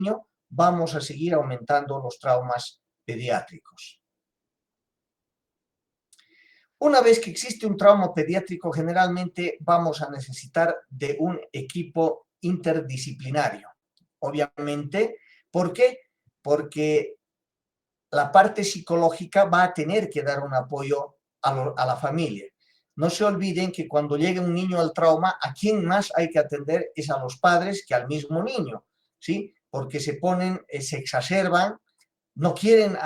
niño, vamos a seguir aumentando los traumas pediátricos. Una vez que existe un trauma pediátrico, generalmente vamos a necesitar de un equipo interdisciplinario. Obviamente, ¿por qué? Porque la parte psicológica va a tener que dar un apoyo a la familia. No se olviden que cuando llegue un niño al trauma, a quien más hay que atender es a los padres que al mismo niño, ¿sí? Porque se exacerban, no quieren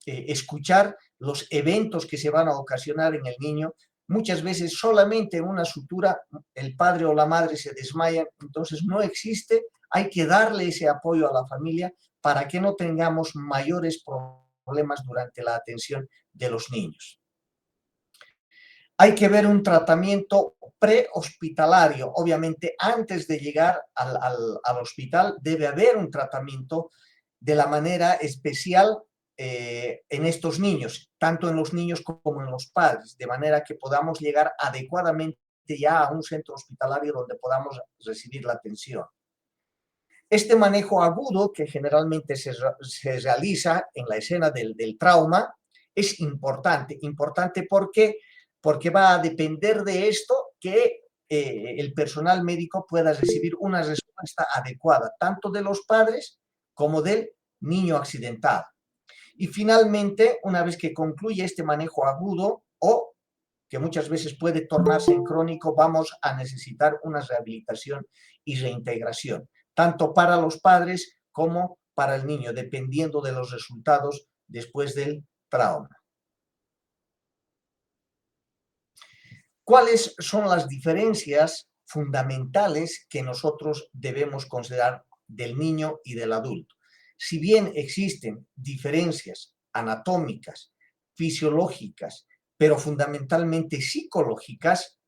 escuchar los eventos que se van a ocasionar en el niño. Muchas veces solamente en una sutura el padre o la madre se desmayan, entonces no existe, hay que darle ese apoyo a la familia para que no tengamos mayores problemas durante la atención de los niños. Hay que ver un tratamiento prehospitalario. Obviamente, antes de llegar al hospital, debe haber un tratamiento de la manera especial en estos niños, tanto en los niños como en los padres, de manera que podamos llegar adecuadamente ya a un centro hospitalario donde podamos recibir la atención. Este manejo agudo, que generalmente se realiza en la escena del trauma, es importante. Importante porque va a depender de esto que el personal médico pueda recibir una respuesta adecuada, tanto de los padres como del niño accidentado. Y finalmente, una vez que concluye este manejo agudo o que muchas veces puede tornarse en crónico, vamos a necesitar una rehabilitación y reintegración, tanto para los padres como para el niño, dependiendo de los resultados después del trauma. ¿Cuáles son las diferencias fundamentales que nosotros debemos considerar del niño y del adulto? Si bien existen diferencias anatómicas, fisiológicas, pero fundamentalmente psicológicas,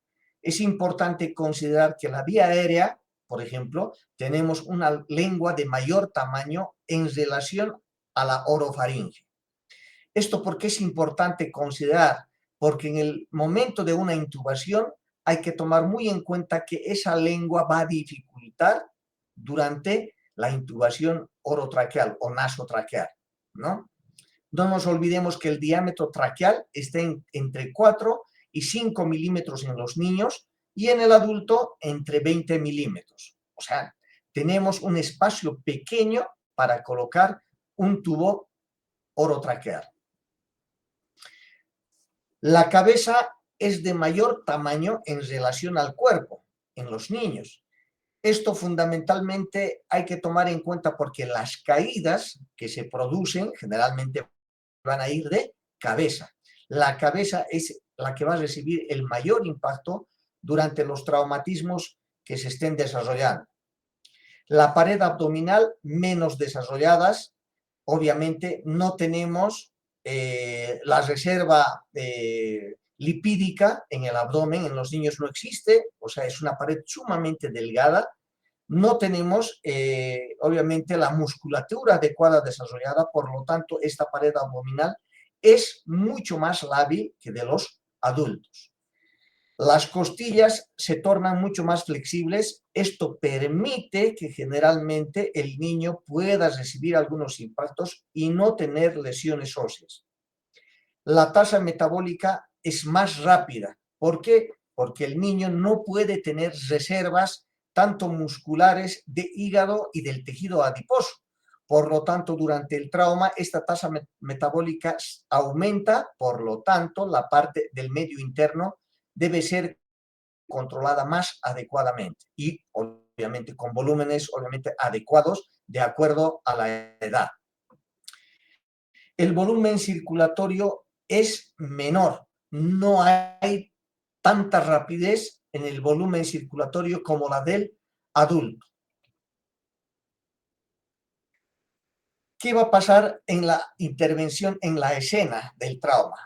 es importante considerar que la vía aérea, por ejemplo, tenemos una lengua de mayor tamaño en relación a la orofaringe. ¿Esto por qué es importante considerar? Porque en el momento de una intubación hay que tomar muy en cuenta que esa lengua va a dificultar durante la intubación orotraqueal o nasotraqueal, ¿no? No nos olvidemos que el diámetro traqueal está entre 4 y 5 milímetros en los niños y en el adulto entre 20 milímetros. O sea, tenemos un espacio pequeño para colocar un tubo orotraqueal. La cabeza es de mayor tamaño en relación al cuerpo en los niños. Esto fundamentalmente hay que tomar en cuenta porque las caídas que se producen generalmente van a ir de cabeza. La cabeza es la que va a recibir el mayor impacto durante los traumatismos que se estén desarrollando. La pared abdominal menos desarrolladas, obviamente no tenemos la reserva lipídica en el abdomen, en los niños no existe, o sea, es una pared sumamente delgada. No tenemos, obviamente, la musculatura adecuada desarrollada, por lo tanto, esta pared abdominal es mucho más lábil que de los adultos. Las costillas se tornan mucho más flexibles. Esto permite que generalmente el niño pueda recibir algunos impactos y no tener lesiones óseas. La tasa metabólica es más rápida. ¿Por qué? Porque el niño no puede tener reservas tanto musculares de hígado y del tejido adiposo. Por lo tanto, durante el trauma, esta tasa metabólica aumenta, por lo tanto, la parte del medio interno debe ser controlada más adecuadamente y obviamente con volúmenes adecuados de acuerdo a la edad. El volumen circulatorio es menor, no hay tanta rapidez en el volumen circulatorio como la del adulto. ¿Qué va a pasar en la intervención en la escena del trauma?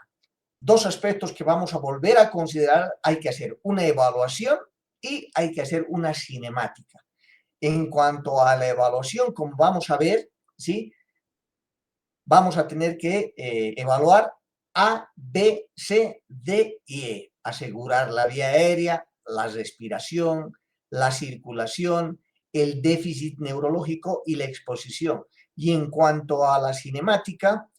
Dos aspectos que vamos a volver a considerar: hay que hacer una evaluación y hay que hacer una cinemática. En cuanto a la evaluación, como vamos a ver, ¿sí?, vamos a tener que evaluar A, B, C, D y E. Asegurar la vía aérea, la respiración, la circulación, el déficit neurológico y la exposición. Y en cuanto a la cinemática,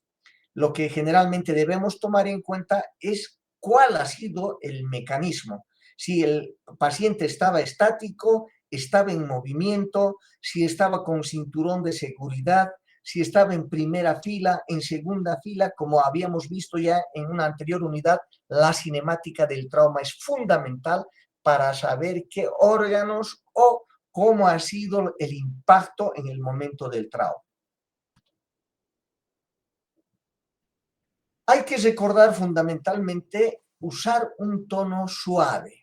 lo que generalmente debemos tomar en cuenta es cuál ha sido el mecanismo. Si el paciente estaba estático, estaba en movimiento, si estaba con cinturón de seguridad, si estaba en primera fila, en segunda fila, como habíamos visto ya en una anterior unidad, la cinemática del trauma es fundamental para saber qué órganos o cómo ha sido el impacto en el momento del trauma. Hay que recordar fundamentalmente usar un tono suave.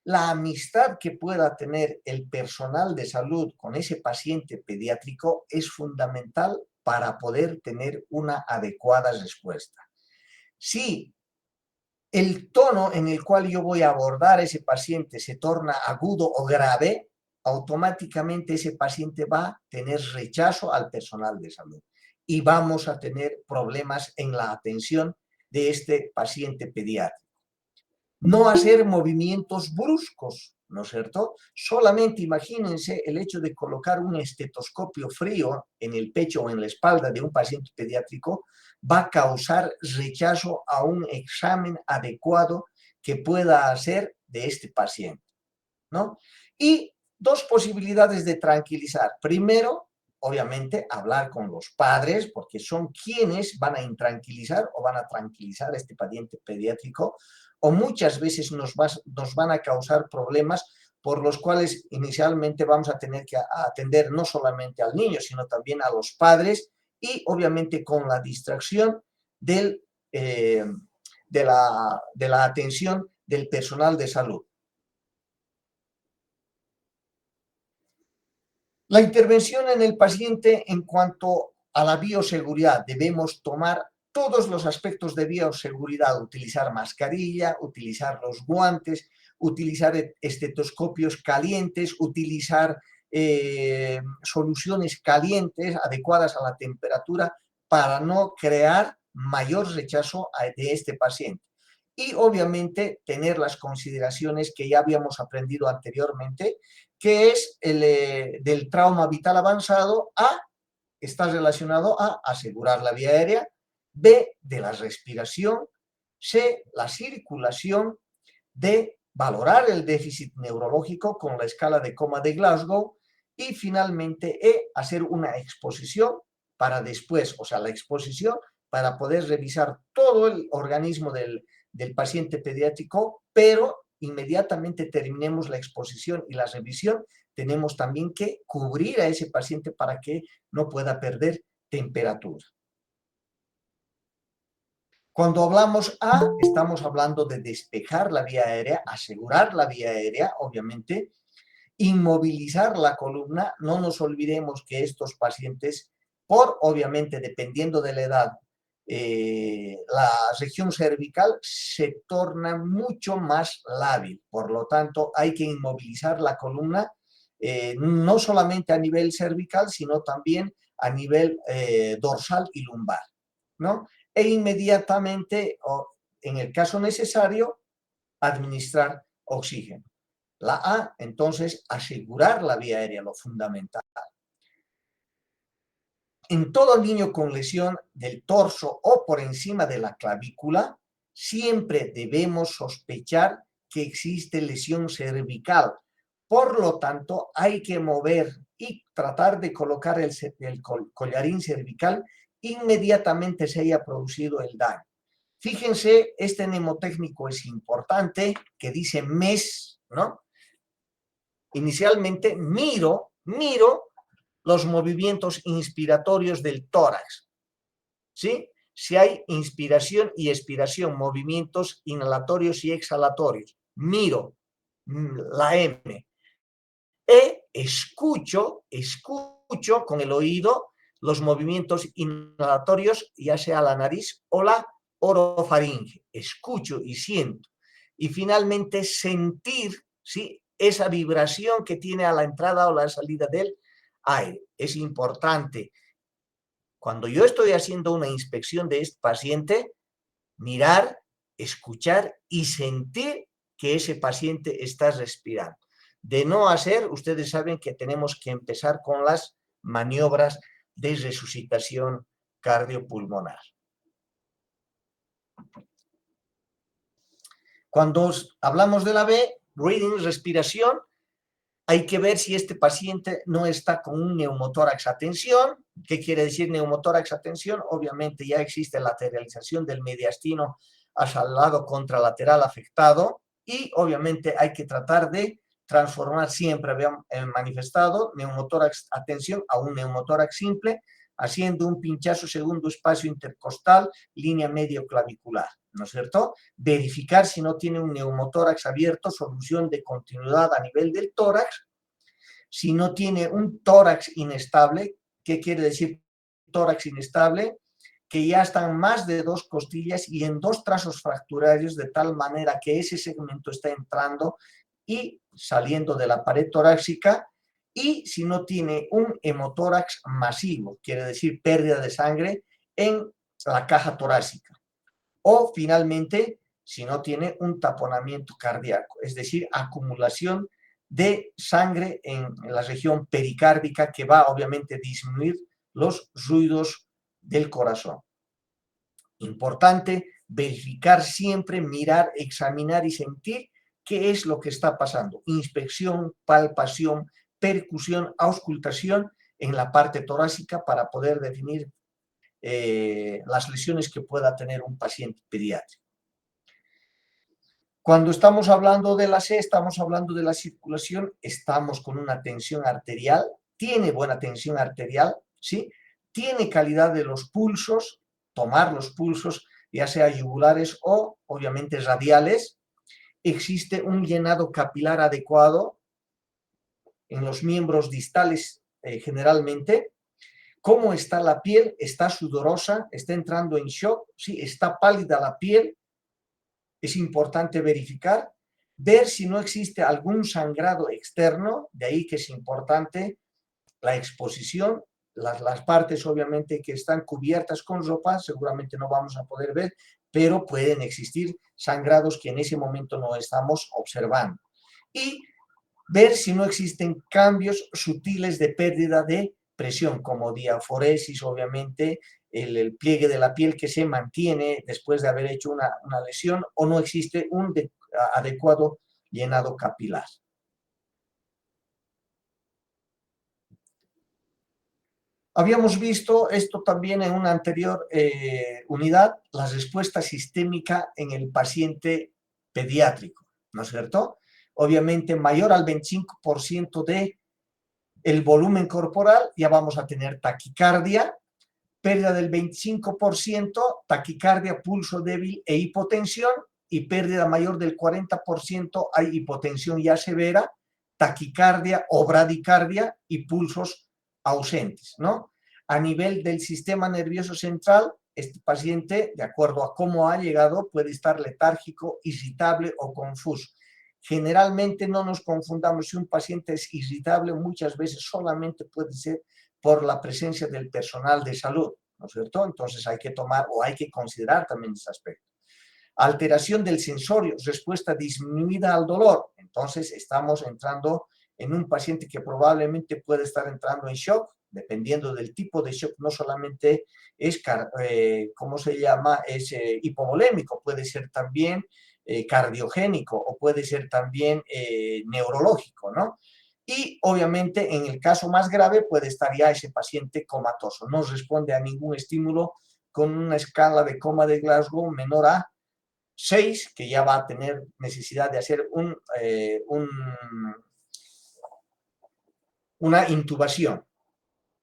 La amistad que pueda tener el personal de salud con ese paciente pediátrico es fundamental para poder tener una adecuada respuesta. Si el tono en el cual yo voy a abordar a ese paciente se torna agudo o grave, automáticamente ese paciente va a tener rechazo al personal de salud y vamos a tener problemas en la atención de este paciente pediátrico. No hacer movimientos bruscos, ¿no es cierto? Solamente imagínense el hecho de colocar un estetoscopio frío en el pecho o en la espalda de un paciente pediátrico va a causar rechazo a un examen adecuado que pueda hacer de este paciente, ¿no? Y dos posibilidades de tranquilizar. Primero, obviamente, hablar con los padres, porque son quienes van a intranquilizar o van a tranquilizar a este paciente pediátrico, o muchas veces nos van a causar problemas por los cuales inicialmente vamos a tener que atender no solamente al niño, sino también a los padres y obviamente con la distracción de la atención del personal de salud. La intervención en el paciente en cuanto a la bioseguridad, debemos tomar todos los aspectos de bioseguridad, utilizar mascarilla, utilizar los guantes, utilizar estetoscopios calientes, utilizar soluciones calientes adecuadas a la temperatura para no crear mayor rechazo de este paciente. Y obviamente tener las consideraciones que ya habíamos aprendido anteriormente, que es del trauma vital avanzado. Está relacionado a asegurar la vía aérea, B, de la respiración, C, la circulación, D, valorar el déficit neurológico con la escala de coma de Glasgow y finalmente E, hacer una exposición para después, o sea, la exposición para poder revisar todo el organismo del paciente pediátrico, pero inmediatamente terminemos la exposición y la revisión, tenemos también que cubrir a ese paciente para que no pueda perder temperatura. Cuando hablamos estamos hablando de despejar la vía aérea, asegurar la vía aérea, obviamente, inmovilizar la columna. No nos olvidemos que estos pacientes, obviamente, dependiendo de la edad, la región cervical se torna mucho más lábil. Por lo tanto, hay que inmovilizar la columna, no solamente a nivel cervical, sino también a nivel dorsal y lumbar, ¿no? E inmediatamente, o en el caso necesario, administrar oxígeno. La A, entonces, asegurar la vía aérea, lo fundamental. En todo niño con lesión del torso o por encima de la clavícula, siempre debemos sospechar que existe lesión cervical. Por lo tanto, hay que mover y tratar de colocar el collarín cervical inmediatamente se haya producido el daño. Fíjense, este mnemotécnico es importante, que dice MES, ¿no? Inicialmente miro los movimientos inspiratorios del tórax, ¿sí? Si hay inspiración y expiración, movimientos inhalatorios y exhalatorios, miro la M. Escucho con el oído los movimientos inhalatorios, ya sea la nariz o la orofaringe. Escucho y siento. Y finalmente sentir, ¿sí?, esa vibración que tiene a la entrada o la salida del aire. Es importante, cuando yo estoy haciendo una inspección de este paciente, mirar, escuchar y sentir que ese paciente está respirando. De no hacer, ustedes saben que tenemos que empezar con las maniobras de resucitación cardiopulmonar. Cuando hablamos de la B, breathing, respiración, hay que ver si este paciente no está con un neumotórax a tensión. ¿Qué quiere decir neumotórax a tensión? Obviamente ya existe lateralización del mediastino hacia el lado contralateral afectado y obviamente hay que tratar de transformar siempre, habían manifestado, neumotórax a tensión a un neumotórax simple, haciendo un pinchazo segundo espacio intercostal, línea medio clavicular, ¿no es cierto? Verificar si no tiene un neumotórax abierto, solución de continuidad a nivel del tórax. Si no tiene un tórax inestable, ¿qué quiere decir tórax inestable? Que ya están más de 2 costillas y en 2 trazos fracturarios, de tal manera que ese segmento está entrando y saliendo de la pared torácica. Y si no tiene un hemotórax masivo, quiere decir pérdida de sangre en la caja torácica. O finalmente, si no tiene un taponamiento cardíaco, es decir, acumulación de sangre en la región pericárdica que va obviamente a disminuir los ruidos del corazón. Importante verificar siempre, mirar, examinar y sentir qué es lo que está pasando. Inspección, palpación, percusión, auscultación en la parte torácica para poder definir las lesiones que pueda tener un paciente pediátrico. Cuando estamos hablando de la C, estamos hablando de la circulación, estamos con una tensión arterial, tiene buena tensión arterial, ¿sí? Tiene calidad de los pulsos, tomar los pulsos, ya sea yugulares o obviamente radiales, existe un llenado capilar adecuado en los miembros distales generalmente. ¿Cómo está la piel? ¿Está sudorosa? ¿Está entrando en shock? ¿Sí? ¿Está pálida la piel? Es importante verificar, ver si no existe algún sangrado externo, de ahí que es importante la exposición, las partes obviamente que están cubiertas con ropa, seguramente no vamos a poder ver, pero pueden existir sangrados que en ese momento no estamos observando. Y ver si no existen cambios sutiles de pérdida de presión, como diaforesis, obviamente, el pliegue de la piel que se mantiene después de haber hecho una lesión, o no existe un adecuado llenado capilar. Habíamos visto esto también en una anterior unidad, la respuesta sistémica en el paciente pediátrico, ¿no es cierto? Obviamente mayor al 25% de el volumen corporal, ya vamos a tener taquicardia, pérdida del 25%, taquicardia, pulso débil e hipotensión, y pérdida mayor del 40%, hay hipotensión ya severa, taquicardia o bradicardia y pulsos ausentes, ¿no? A nivel del sistema nervioso central, este paciente, de acuerdo a cómo ha llegado, puede estar letárgico, irritable o confuso. Generalmente no nos confundamos, si un paciente es irritable, muchas veces solamente puede ser por la presencia del personal de salud, ¿no es cierto? Entonces hay que tomar o hay que considerar también ese aspecto. Alteración del sensorio, respuesta disminuida al dolor. Entonces estamos entrando en un paciente que probablemente puede estar entrando en shock, dependiendo del tipo de shock, no solamente es, ¿cómo se llama? Es hipovolémico, puede ser también cardiogénico o puede ser también neurológico, ¿no? Y obviamente en el caso más grave puede estar ya ese paciente comatoso, no responde a ningún estímulo con una escala de coma de Glasgow menor a 6, que ya va a tener necesidad de hacer una intubación,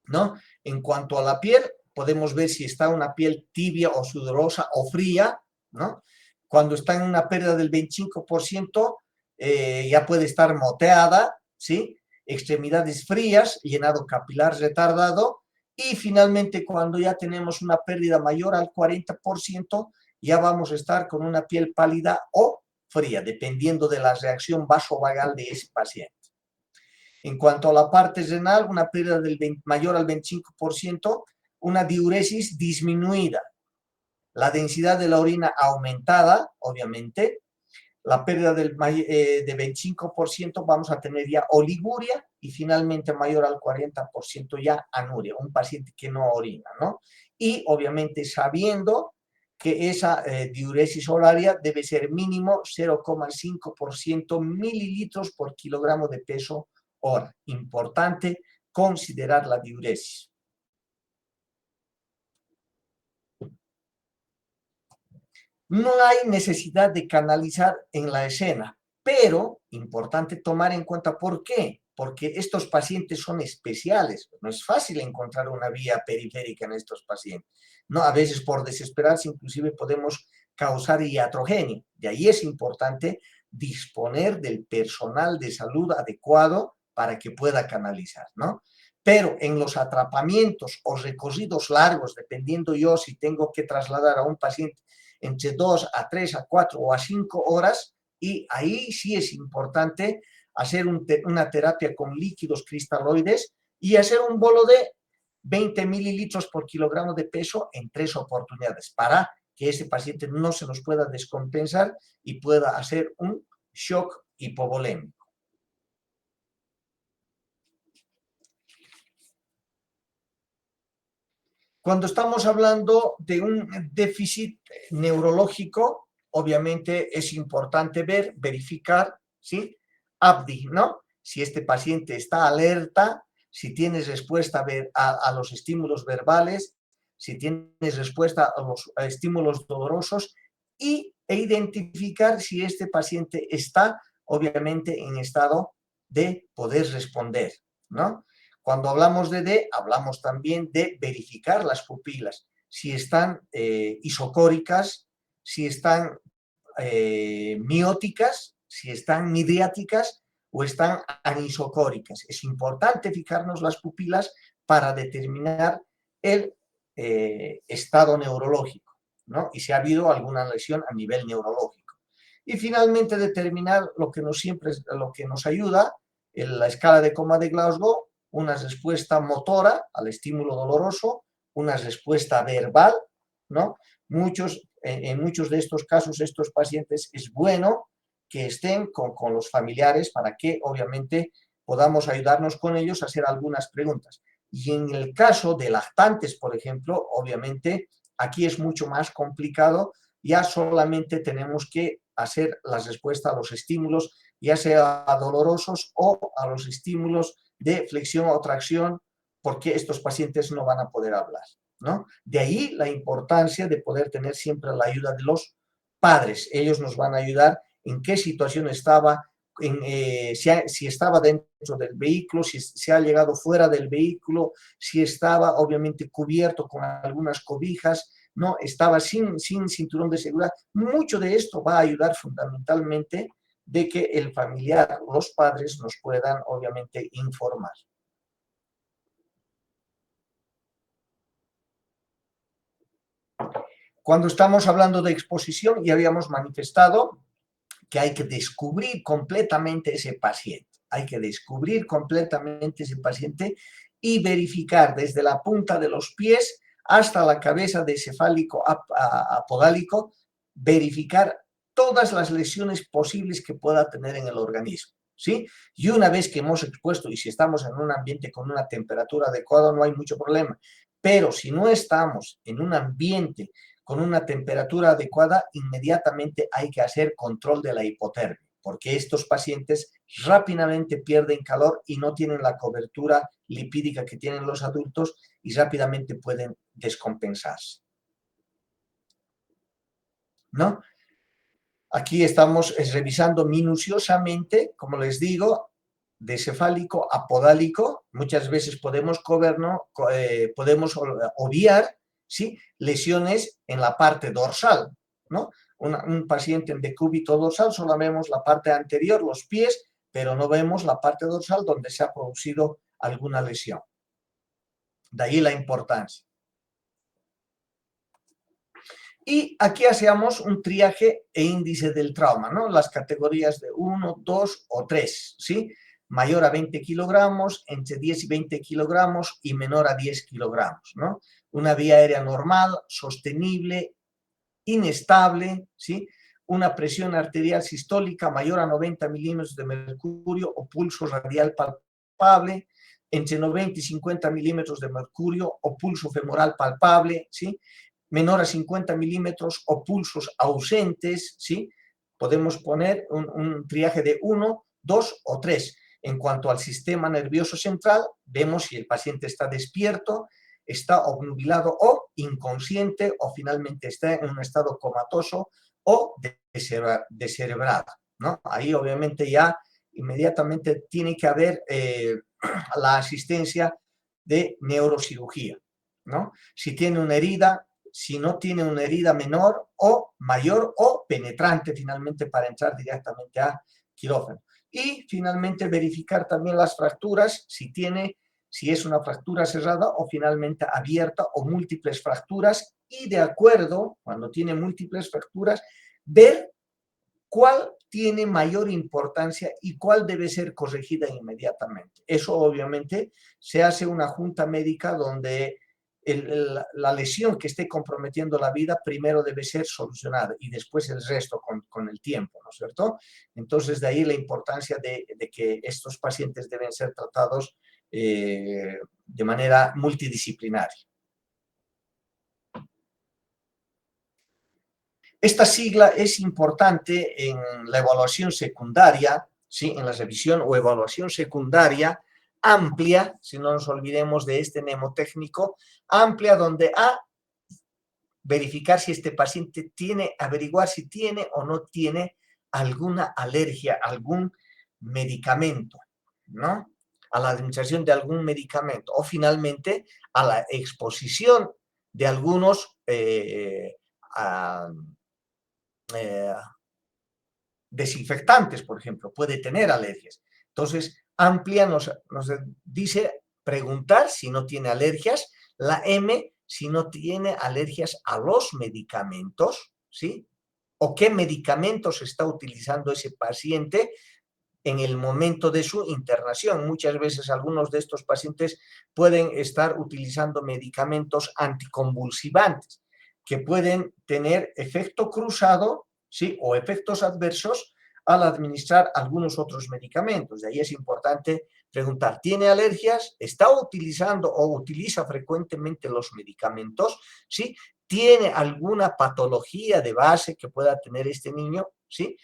¿no? En cuanto a la piel, podemos ver si está una piel tibia o sudorosa o fría, ¿no? Cuando está en una pérdida del 25%, ya puede estar moteada, ¿sí? Extremidades frías, llenado capilar retardado, y finalmente cuando ya tenemos una pérdida mayor al 40%, ya vamos a estar con una piel pálida o fría, dependiendo de la reacción vasovagal de ese paciente. En cuanto a la parte renal, una pérdida mayor al 25%, una diuresis disminuida, la densidad de la orina aumentada, obviamente, la pérdida de 25% vamos a tener ya oliguria y finalmente mayor al 40% ya anuria, un paciente que no orina, ¿no? Y obviamente sabiendo que esa diuresis horaria debe ser mínimo 0,5% mililitros por kilogramo de peso hora. Importante considerar la diuresis. No hay necesidad de canalizar en la escena, pero importante tomar en cuenta por qué. Porque estos pacientes son especiales. No es fácil encontrar una vía periférica en estos pacientes. ¿No? A veces por desesperarse inclusive podemos causar iatrogenia. De ahí es importante disponer del personal de salud adecuado para que pueda canalizar, ¿no? Pero en los atrapamientos o recorridos largos, dependiendo yo si tengo que trasladar a un paciente entre 2 a 3 a 4 o a 5 horas, y ahí sí es importante hacer una terapia con líquidos cristaloides y hacer un bolo de 20 mililitros por kilogramo de peso en 3 oportunidades para que ese paciente no se nos pueda descompensar y pueda hacer un shock hipovolémico. Cuando estamos hablando de un déficit neurológico, obviamente es importante verificar, ¿sí? ABDI, ¿no? Si este paciente está alerta, si tiene respuesta a los estímulos verbales, si tiene respuesta a los estímulos dolorosos e identificar si este paciente está, obviamente, en estado de poder responder, ¿no? Cuando hablamos de D, hablamos también de verificar las pupilas, si están isocóricas, si están mióticas, si están midriáticas o están anisocóricas. Es importante fijarnos las pupilas para determinar el estado neurológico, ¿no? Y si ha habido alguna lesión a nivel neurológico. Y finalmente determinar lo que nos ayuda en la escala de coma de Glasgow, una respuesta motora al estímulo doloroso, una respuesta verbal, ¿no? En muchos de estos casos, estos pacientes es bueno que estén con los familiares para que, obviamente, podamos ayudarnos con ellos a hacer algunas preguntas. Y en el caso de lactantes, por ejemplo, obviamente, aquí es mucho más complicado, ya solamente tenemos que hacer la respuesta a los estímulos, ya sea dolorosos o a los estímulos de flexión o tracción, porque estos pacientes no van a poder hablar, ¿no? De ahí la importancia de poder tener siempre la ayuda de los padres. Ellos nos van a ayudar en qué situación estaba, si estaba dentro del vehículo, si ha llegado fuera del vehículo, si estaba obviamente cubierto con algunas cobijas, no estaba sin cinturón de seguridad. Mucho de esto va a ayudar fundamentalmente de que el familiar, los padres, nos puedan obviamente informar. Cuando estamos hablando de exposición, ya habíamos manifestado que hay que descubrir completamente ese paciente. Hay que descubrir completamente ese paciente y verificar desde la punta de los pies hasta la cabeza de cefálico apodálico, verificar todas las lesiones posibles que pueda tener en el organismo, ¿sí? Y una vez que hemos expuesto, y si estamos en un ambiente con una temperatura adecuada, no hay mucho problema. Pero si no estamos en un ambiente con una temperatura adecuada, inmediatamente hay que hacer control de la hipotermia, porque estos pacientes rápidamente pierden calor y no tienen la cobertura lipídica que tienen los adultos y rápidamente pueden descompensarse, ¿no? Aquí estamos revisando minuciosamente, como les digo, de cefálico a podálico. Muchas veces podemos obviar, ¿sí?, lesiones en la parte dorsal, ¿no? Un paciente en decúbito dorsal solo vemos la parte anterior, los pies, pero no vemos la parte dorsal donde se ha producido alguna lesión. De ahí la importancia. Y aquí hacemos un triaje e índice del trauma, ¿no? Las categorías de 1, 2 o 3, ¿sí? Mayor a 20 kilogramos, entre 10 y 20 kilogramos y menor a 10 kilogramos, ¿no? Una vía aérea normal, sostenible, inestable, ¿sí? una presión arterial sistólica mayor a 90 milímetros de mercurio o pulso radial palpable, entre 90 y 50 milímetros de mercurio o pulso femoral palpable, ¿sí? Menor a 50 milímetros o pulsos ausentes, ¿sí? Podemos poner un triaje de 1, 2 o 3. En cuanto al sistema nervioso central, vemos si el paciente está despierto, está obnubilado o inconsciente, o finalmente está en un estado comatoso o descerebrado, ¿no? Ahí obviamente ya inmediatamente tiene que haber la asistencia de neurocirugía, ¿no? Si tiene una herida, si no tiene una herida menor o mayor o penetrante finalmente para entrar directamente a quirófano. Y finalmente verificar también las fracturas, si es una fractura cerrada o finalmente abierta o múltiples fracturas, y de acuerdo, cuando tiene múltiples fracturas, ver cuál tiene mayor importancia y cuál debe ser corregida inmediatamente. Eso obviamente se hace una junta médica donde la lesión que esté comprometiendo la vida primero debe ser solucionada y después el resto con el tiempo, ¿no es cierto? Entonces de ahí la importancia de que estos pacientes deben ser tratados de manera multidisciplinaria. Esta sigla es importante en la evaluación secundaria, ¿sí? En la revisión o evaluación secundaria amplia, si no nos olvidemos de este mnemotécnico, amplia donde A, verificar si este paciente averiguar si tiene o no tiene alguna alergia, algún medicamento, ¿no? A la administración de algún medicamento, o finalmente a la exposición de algunos desinfectantes, por ejemplo, puede tener alergias. Entonces, amplia nos dice preguntar si no tiene alergias, la M si no tiene alergias a los medicamentos, ¿sí? O qué medicamentos está utilizando ese paciente en el momento de su internación. Muchas veces algunos de estos pacientes pueden estar utilizando medicamentos anticonvulsivantes que pueden tener efecto cruzado, ¿sí? O efectos adversos al administrar algunos otros medicamentos. De ahí es importante preguntar, ¿tiene alergias? ¿Está utilizando o utiliza frecuentemente los medicamentos? ¿Sí? ¿Tiene alguna patología de base que pueda tener este niño? ¿Sí?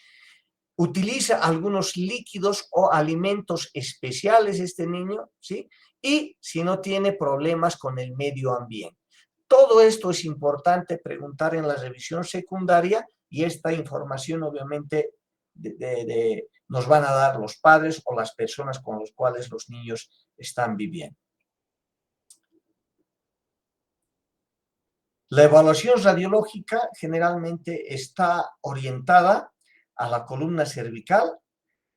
¿Utiliza algunos líquidos o alimentos especiales este niño? ¿Sí? Y si no tiene problemas con el medio ambiente. Todo esto es importante preguntar en la revisión secundaria y esta información obviamente nos van a dar los padres o las personas con las cuales los niños están viviendo. La evaluación radiológica generalmente está orientada a la columna cervical,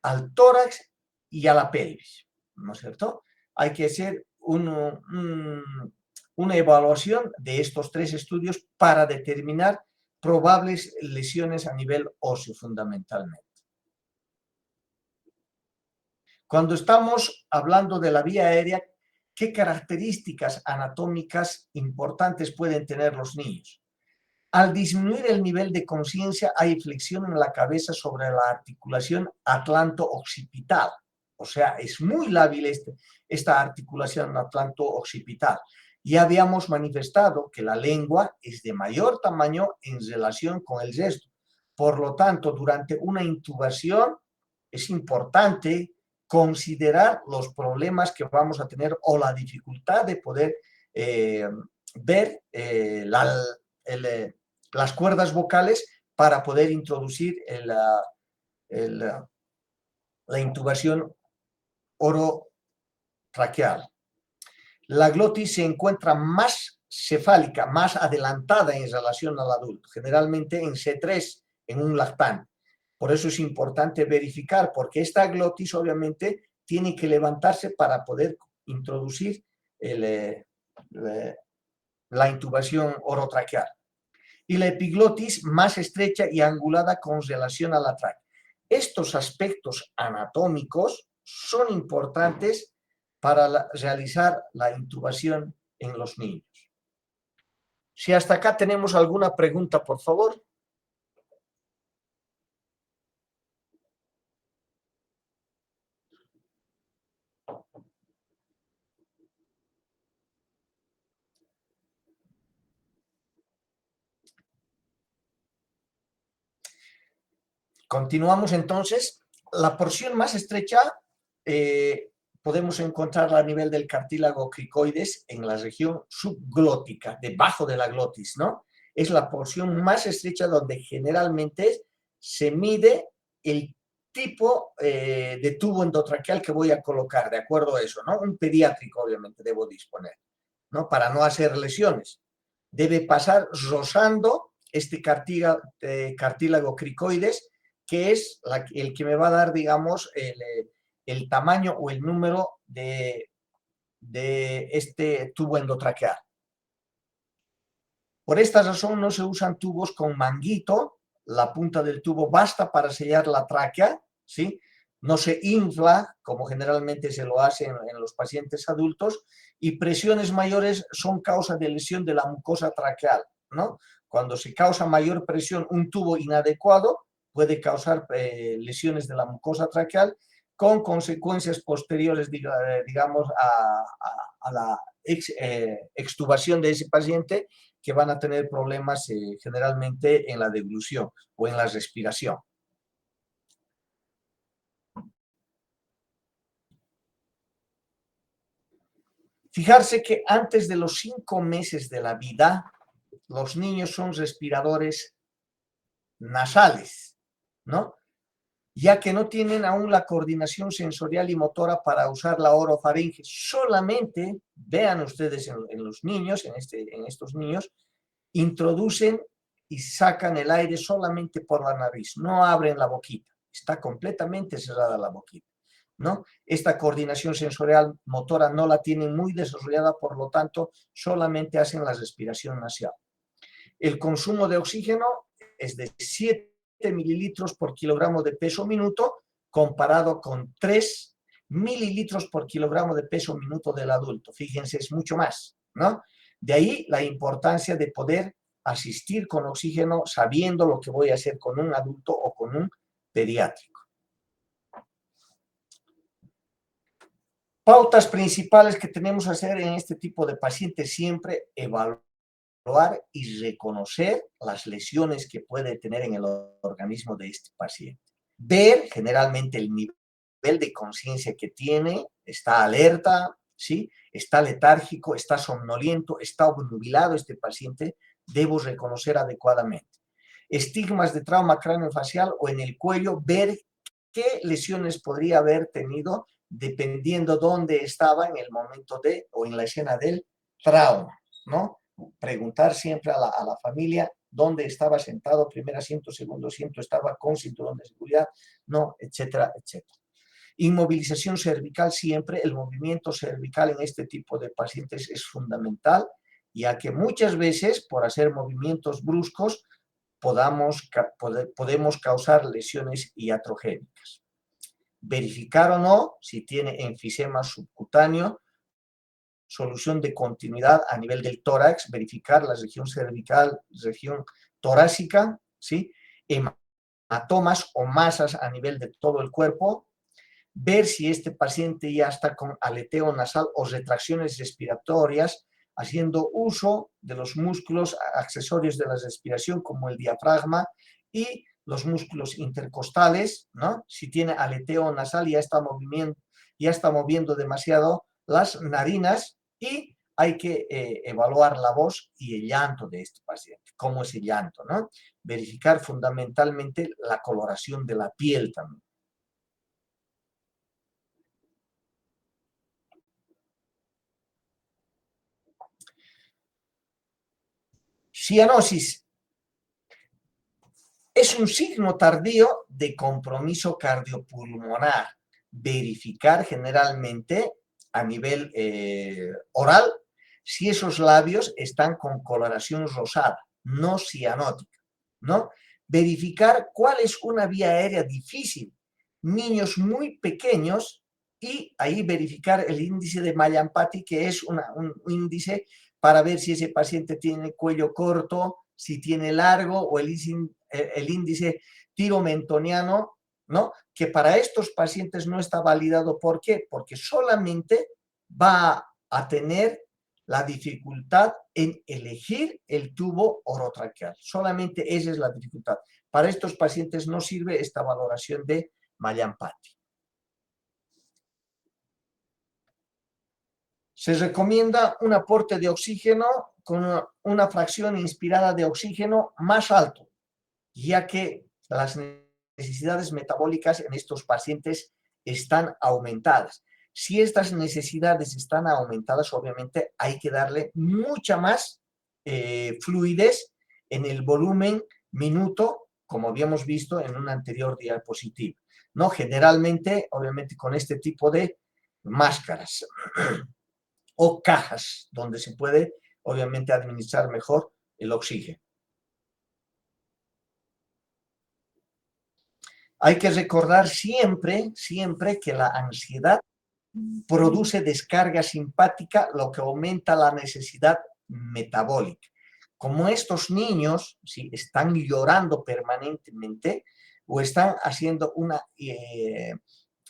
al tórax y a la pelvis, ¿no es cierto? Hay que hacer una evaluación de estos tres estudios para determinar probables lesiones a nivel óseo fundamentalmente. Cuando estamos hablando de la vía aérea, ¿qué características anatómicas importantes pueden tener los niños? Al disminuir el nivel de conciencia, hay flexión en la cabeza sobre la articulación atlanto-occipital. O sea, es muy lábil esta articulación atlanto-occipital. Ya habíamos manifestado que la lengua es de mayor tamaño en relación con el resto. Por lo tanto, durante una intubación es importante considerar los problemas que vamos a tener o la dificultad de poder ver las cuerdas vocales para poder introducir la intubación orotraqueal. La glotis se encuentra más cefálica, más adelantada en relación al adulto, generalmente en C3, en un lactante. Por eso es importante verificar, porque esta glotis obviamente tiene que levantarse para poder introducir la intubación orotraqueal. Y la epiglotis más estrecha y angulada con relación a la tráquea. Estos aspectos anatómicos son importantes para realizar la intubación en los niños. Si hasta acá tenemos alguna pregunta, por favor. Continuamos entonces. La porción más estrecha podemos encontrarla a nivel del cartílago cricoides en la región subglótica, debajo de la glotis, ¿no? Es la porción más estrecha donde generalmente se mide el tipo de tubo endotraqueal que voy a colocar, de acuerdo a eso, ¿no? Un pediátrico, obviamente, debo disponer, ¿no? Para no hacer lesiones. Debe pasar rozando este cartílago cricoides, que es el que me va a dar, digamos, el tamaño o el número de este tubo endotraqueal. Por esta razón no se usan tubos con manguito, la punta del tubo basta para sellar la tráquea, ¿sí? No se infla, como generalmente se lo hace en los pacientes adultos, y presiones mayores son causa de lesión de la mucosa traqueal, ¿no? Cuando se causa mayor presión, un tubo inadecuado puede causar lesiones de la mucosa traqueal con consecuencias posteriores, digamos, a la extubación de ese paciente, que van a tener problemas generalmente en la deglución o en la respiración. Fijarse que antes de los 5 meses de la vida, los niños son respiradores nasales, ¿no? Ya que no tienen aún la coordinación sensorial y motora para usar la orofaringe. Solamente, vean ustedes en los niños, en estos niños, introducen y sacan el aire solamente por la nariz, no abren la boquita, está completamente cerrada la boquita, ¿no? Esta coordinación sensorial motora no la tienen muy desarrollada, por lo tanto, solamente hacen la respiración nasal. El consumo de oxígeno es de 7 mililitros por kilogramo de peso minuto, comparado con 3 mililitros por kilogramo de peso minuto del adulto. Fíjense, es mucho más, ¿no? De ahí la importancia de poder asistir con oxígeno sabiendo lo que voy a hacer con un adulto o con un pediátrico. Pautas principales que tenemos que hacer en este tipo de pacientes: siempre evaluar y reconocer las lesiones que puede tener en el organismo de este paciente. Ver generalmente el nivel de conciencia que tiene, está alerta, ¿sí? Está letárgico, está somnoliento, está obnubilado este paciente, debo reconocer adecuadamente. Estigmas de trauma craneofacial o en el cuello, ver qué lesiones podría haber tenido dependiendo dónde estaba en el momento de o en la escena del trauma, ¿no? Preguntar siempre a la familia dónde estaba sentado, primer asiento, segundo asiento, estaba con cinturón de seguridad, no, etcétera, etcétera. Inmovilización cervical siempre, el movimiento cervical en este tipo de pacientes es fundamental, ya que muchas veces por hacer movimientos bruscos podemos causar lesiones iatrogénicas. Verificar o no si tiene enfisema subcutáneo, solución de continuidad a nivel del tórax, verificar la región cervical, región torácica, ¿sí? Hematomas o masas a nivel de todo el cuerpo, ver si este paciente ya está con aleteo nasal o retracciones respiratorias, haciendo uso de los músculos accesorios de la respiración como el diafragma y los músculos intercostales, ¿no? Si tiene aleteo nasal ya está moviendo demasiado las narinas, y hay que evaluar la voz y el llanto de este paciente. ¿Cómo es el llanto, no? Verificar fundamentalmente la coloración de la piel también. Cianosis es un signo tardío de compromiso cardiopulmonar. Verificar generalmente a nivel oral si esos labios están con coloración rosada, no cianótica, ¿no? Verificar cuál es una vía aérea difícil, niños muy pequeños, y ahí verificar el índice de Mallampati, que es un índice para ver si ese paciente tiene cuello corto, si tiene largo, o el índice tiromentoniano, ¿no? Que para estos pacientes no está validado. ¿Por qué? Porque solamente va a tener la dificultad en elegir el tubo orotraqueal. Solamente esa es la dificultad. Para estos pacientes no sirve esta valoración de Mallampati. Se recomienda un aporte de oxígeno con una fracción inspirada de oxígeno más alto, ya que las necesidades metabólicas en estos pacientes están aumentadas. Si estas necesidades están aumentadas, obviamente hay que darle mucha más fluidez en el volumen minuto, como habíamos visto en una anterior diapositiva, ¿no? Generalmente, obviamente, con este tipo de máscaras o cajas, donde se puede, obviamente, administrar mejor el oxígeno. Hay que recordar siempre, siempre que la ansiedad produce descarga simpática, lo que aumenta la necesidad metabólica. Como estos niños si están llorando permanentemente o están haciendo una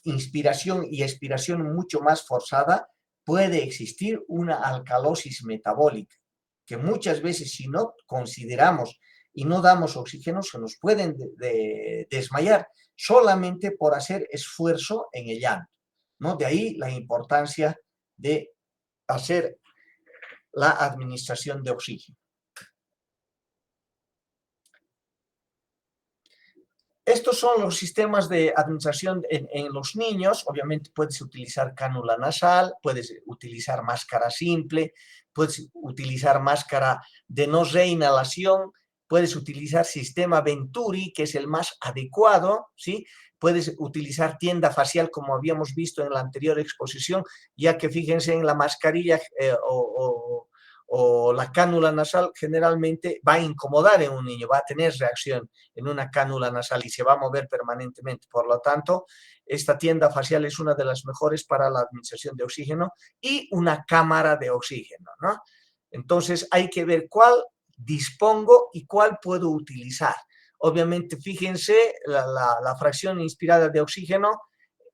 inspiración y expiración mucho más forzada, puede existir una alcalosis metabólica, que muchas veces si no consideramos y no damos oxígeno, se nos pueden desmayar solamente por hacer esfuerzo en el llanto, ¿no? De ahí la importancia de hacer la administración de oxígeno. Estos son los sistemas de administración en los niños. Obviamente puedes utilizar cánula nasal, puedes utilizar máscara simple, puedes utilizar máscara de no reinhalación, puedes utilizar sistema Venturi, que es el más adecuado, ¿sí? Puedes utilizar tienda facial, como habíamos visto en la anterior exposición, ya que fíjense en la mascarilla o la cánula nasal generalmente va a incomodar en un niño, va a tener reacción en una cánula nasal y se va a mover permanentemente. Por lo tanto, esta tienda facial es una de las mejores para la administración de oxígeno y una cámara de oxígeno, ¿no? Entonces hay que ver cuál dispongo y cuál puedo utilizar. Obviamente, fíjense, la fracción inspirada de oxígeno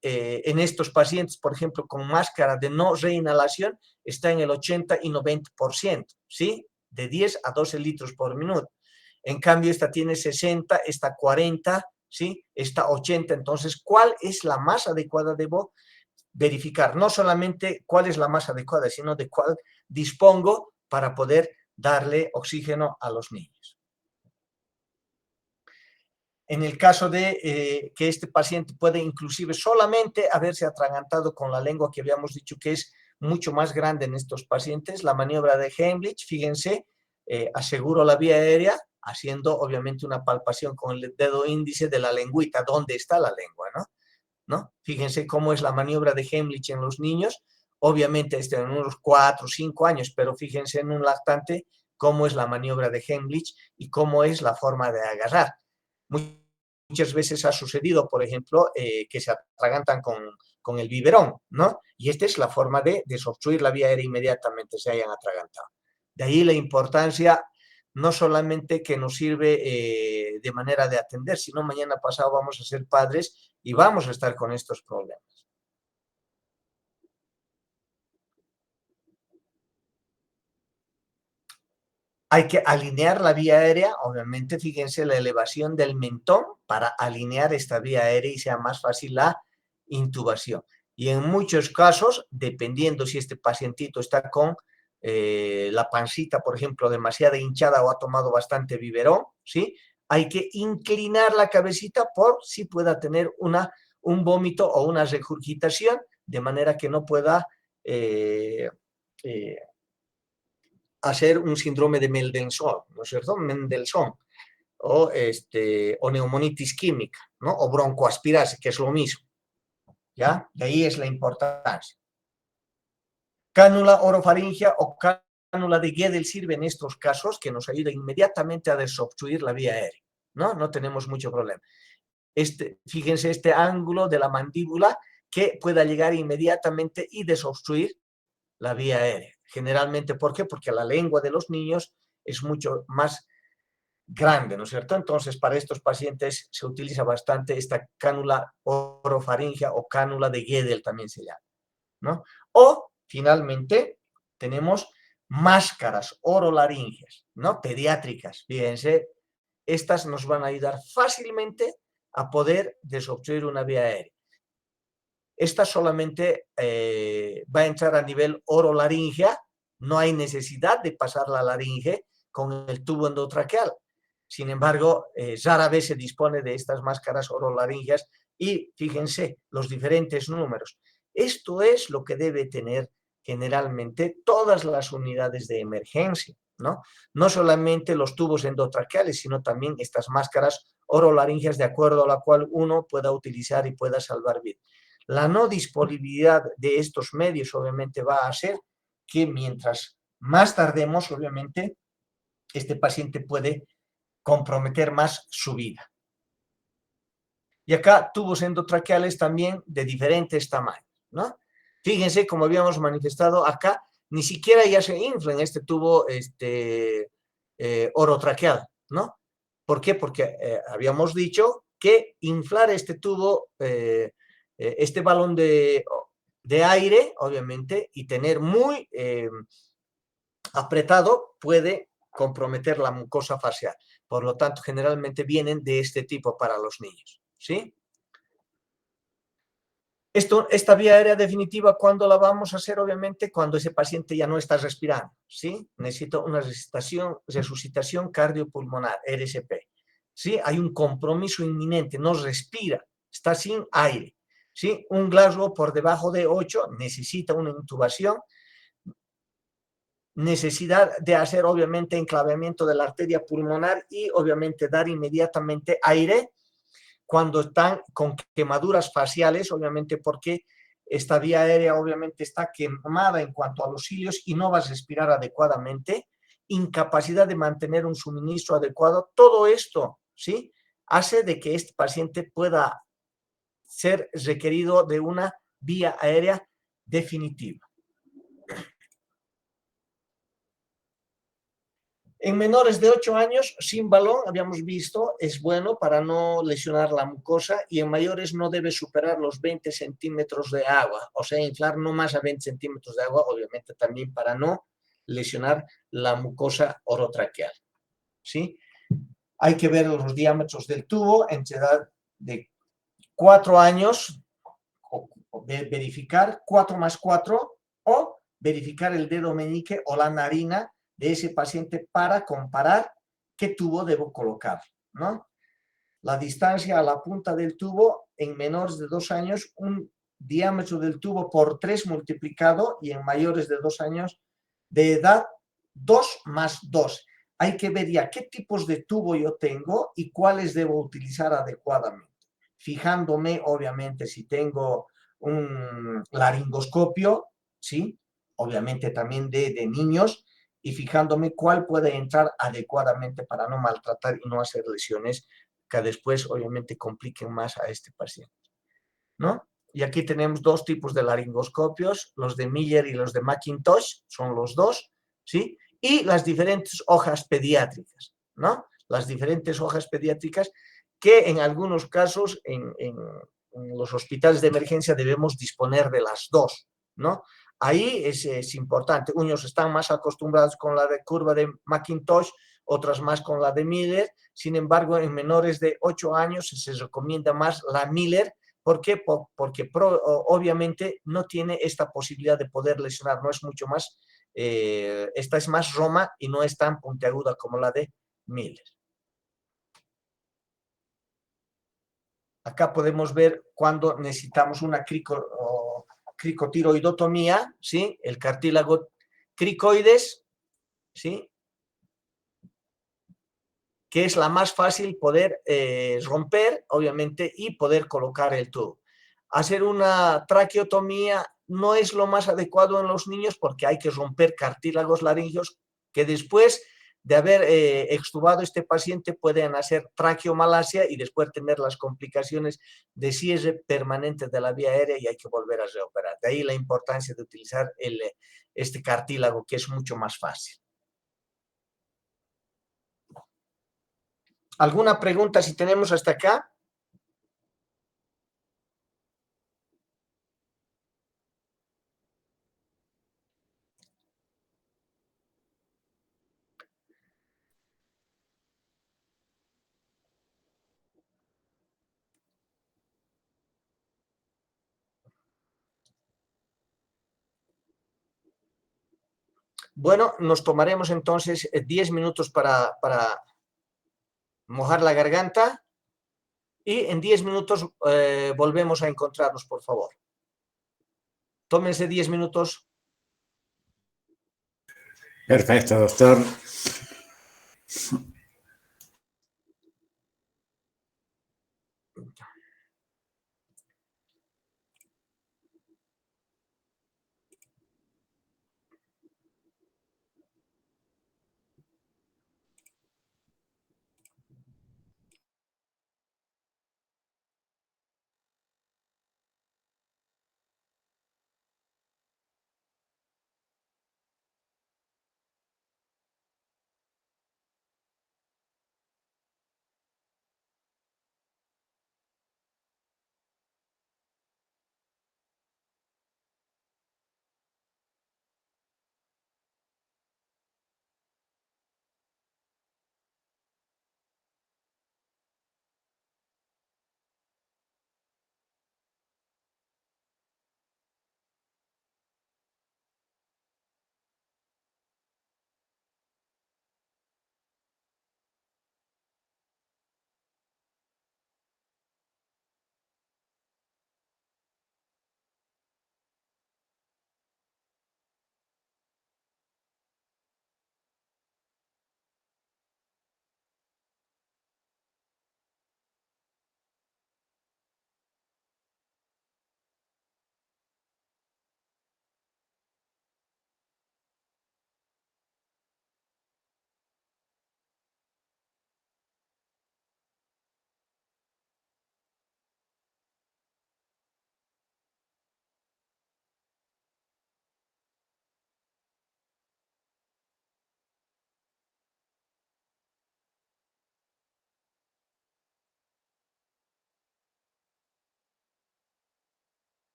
en estos pacientes, por ejemplo, con máscara de no reinhalación, está en el 80 y 90%, ¿sí? De 10 a 12 litros por minuto. En cambio, esta tiene 60, esta 40, ¿sí? Esta 80. Entonces, ¿cuál es la más adecuada? Debo verificar no solamente cuál es la más adecuada, sino de cuál dispongo para poder darle oxígeno a los niños. En el caso de que este paciente puede inclusive solamente haberse atragantado con la lengua, que habíamos dicho que es mucho más grande en estos pacientes, la maniobra de Heimlich, fíjense, aseguro la vía aérea, haciendo obviamente una palpación con el dedo índice de la lengüita, ¿dónde está la lengua? ¿No? Fíjense cómo es la maniobra de Heimlich en los niños, obviamente en unos 4 o 5 años, pero fíjense en un lactante cómo es la maniobra de Heimlich y cómo es la forma de agarrar. Muchas veces ha sucedido, por ejemplo, que se atragantan con el biberón, ¿no? Y esta es la forma de desobstruir la vía aérea inmediatamente se hayan atragantado. De ahí la importancia, no solamente que nos sirve de manera de atender, sino mañana pasado vamos a ser padres y vamos a estar con estos problemas. Hay que alinear la vía aérea, obviamente, fíjense la elevación del mentón para alinear esta vía aérea y sea más fácil la intubación. Y en muchos casos, dependiendo si este pacientito está con la pancita, por ejemplo, demasiado hinchada o ha tomado bastante biberón, ¿sí? Hay que inclinar la cabecita por si pueda tener un vómito o una regurgitación, de manera que no pueda hacer un síndrome de Mendelssohn, ¿no es cierto? Mendelssohn, o neumonitis química, ¿no? O broncoaspirase, que es lo mismo, ¿ya? De ahí es la importancia. Cánula orofaringia o cánula de Guedel sirve en estos casos, que nos ayuda inmediatamente a desobstruir la vía aérea, ¿no? No tenemos mucho problema. Fíjense este ángulo de la mandíbula que pueda llegar inmediatamente y desobstruir la vía aérea. Generalmente, ¿por qué? Porque la lengua de los niños es mucho más grande, ¿no es cierto? Entonces, para estos pacientes se utiliza bastante esta cánula orofaringia o cánula de Guedel también se llama, ¿no? O, finalmente, tenemos máscaras orolaringeas, ¿no? Pediátricas, fíjense, estas nos van a ayudar fácilmente a poder desobstruir una vía aérea. Esta solamente va a entrar a nivel orolaringea, no hay necesidad de pasar la laringe con el tubo endotraqueal. Sin embargo, rara vez se dispone de estas máscaras orolaringeas y fíjense los diferentes números. Esto es lo que debe tener generalmente todas las unidades de emergencia, ¿no? No solamente los tubos endotraqueales, sino también estas máscaras orolaringeas de acuerdo a la cual uno pueda utilizar y pueda salvar vidas. La no disponibilidad de estos medios obviamente va a hacer que mientras más tardemos, obviamente, este paciente puede comprometer más su vida. Y acá tubos endotraqueales también de diferentes tamaños, ¿no? Fíjense, como habíamos manifestado acá, ni siquiera ya se infla en este tubo orotraqueal, ¿no? ¿Por qué? Porque habíamos dicho que inflar este tubo, este balón de aire, obviamente, y tener muy apretado puede comprometer la mucosa facial. Por lo tanto, generalmente vienen de este tipo para los niños, ¿sí? Esta vía aérea definitiva, ¿cuándo la vamos a hacer? Obviamente, cuando ese paciente ya no está respirando, ¿sí? Necesita una resucitación cardiopulmonar, RSP, ¿sí? Hay un compromiso inminente, no respira, está sin aire, ¿sí? Un Glasgow por debajo de 8 necesita una intubación, necesidad de hacer obviamente enclavamiento de la arteria pulmonar y obviamente dar inmediatamente aire cuando están con quemaduras faciales, obviamente porque esta vía aérea obviamente está quemada en cuanto a los cilios y no vas a respirar adecuadamente, incapacidad de mantener un suministro adecuado, todo esto, ¿sí? Hace de que este paciente pueda ser requerido de una vía aérea definitiva. En menores de 8 años, sin balón, habíamos visto, es bueno para no lesionar la mucosa y en mayores no debe superar los 20 centímetros de agua, o sea, inflar no más a 20 centímetros de agua, obviamente también para no lesionar la mucosa orotraqueal, ¿sí? Hay que ver los diámetros del tubo entre edad de 4 años, o verificar 4 más 4 o verificar el dedo meñique o la narina de ese paciente para comparar qué tubo debo colocar, ¿no? La distancia a la punta del tubo en menores de 2 años, un diámetro del tubo por 3 multiplicado y en mayores de 2 años de edad 2 más 2. Hay que ver ya qué tipos de tubo yo tengo y cuáles debo utilizar adecuadamente. Fijándome, obviamente, si tengo un laringoscopio, ¿sí? Obviamente también de niños, y fijándome cuál puede entrar adecuadamente para no maltratar y no hacer lesiones que después obviamente compliquen más a este paciente, ¿no? Y aquí tenemos dos tipos de laringoscopios, los de Miller y los de McIntosh, son los dos, ¿sí? Y las diferentes hojas pediátricas, ¿no? Las diferentes hojas pediátricas que en algunos casos en los hospitales de emergencia debemos disponer de las dos, ¿no? Ahí es importante. Unos están más acostumbrados con la de curva de McIntosh, otras más con la de Miller. Sin embargo, en menores de 8 años se recomienda más la Miller. ¿Por qué? Porque obviamente no tiene esta posibilidad de poder lesionar, no es mucho más, esta es más Roma y no es tan puntiaguda como la de Miller. Acá podemos ver cuando necesitamos una cricotiroidotomía, ¿sí? El cartílago cricoides, ¿sí? Que es la más fácil poder romper, obviamente, y poder colocar el tubo. Hacer una traqueotomía no es lo más adecuado en los niños porque hay que romper cartílagos laringeos que después de haber extubado este paciente pueden hacer traqueomalacia y después tener las complicaciones de cierre permanente de la vía aérea y hay que volver a reoperar. De ahí la importancia de utilizar este cartílago que es mucho más fácil. ¿Alguna pregunta si tenemos hasta acá? Bueno, nos tomaremos entonces 10 minutos para mojar la garganta y en 10 minutos volvemos a encontrarnos, por favor. Tómense 10 minutos. Perfecto, doctor.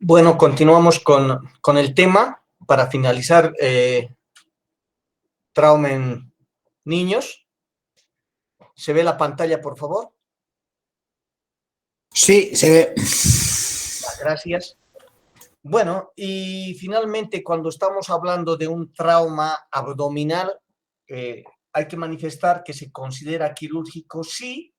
Bueno, continuamos con el tema para finalizar trauma en niños. ¿Se ve la pantalla, por favor? Sí, se ve. Gracias. Bueno, y finalmente, cuando estamos hablando de un trauma abdominal, hay que manifestar que se considera quirúrgico si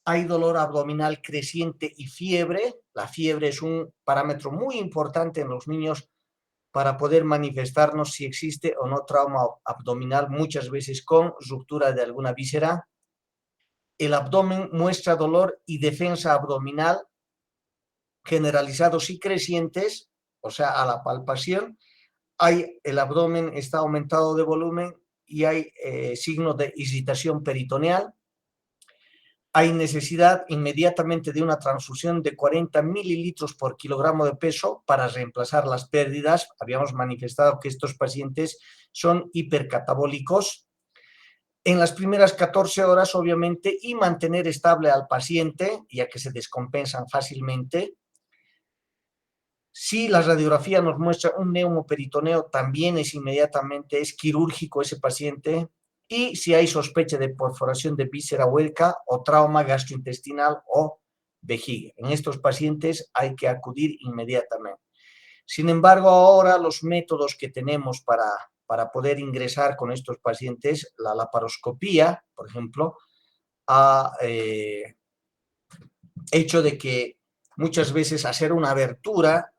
hay dolor abdominal creciente y fiebre. La fiebre es un parámetro muy importante en los niños para poder manifestarnos si existe o no trauma abdominal, muchas veces con ruptura de alguna víscera. El abdomen muestra dolor y defensa abdominal generalizados y crecientes, o sea, a la palpación. El abdomen está aumentado de volumen y hay signos de irritación peritoneal. Hay necesidad inmediatamente de una transfusión de 40 mililitros por kilogramo de peso para reemplazar las pérdidas. Habíamos manifestado que estos pacientes son hipercatabólicos. En las primeras 14 horas, obviamente, y mantener estable al paciente, ya que se descompensan fácilmente. Si la radiografía nos muestra un neumoperitoneo, también es quirúrgico ese paciente. Y si hay sospecha de perforación de víscera hueca o trauma gastrointestinal o vejiga. En estos pacientes hay que acudir inmediatamente. Sin embargo, ahora los métodos que tenemos para poder ingresar con estos pacientes, la laparoscopía, por ejemplo, ha hecho de que muchas veces hacer una abertura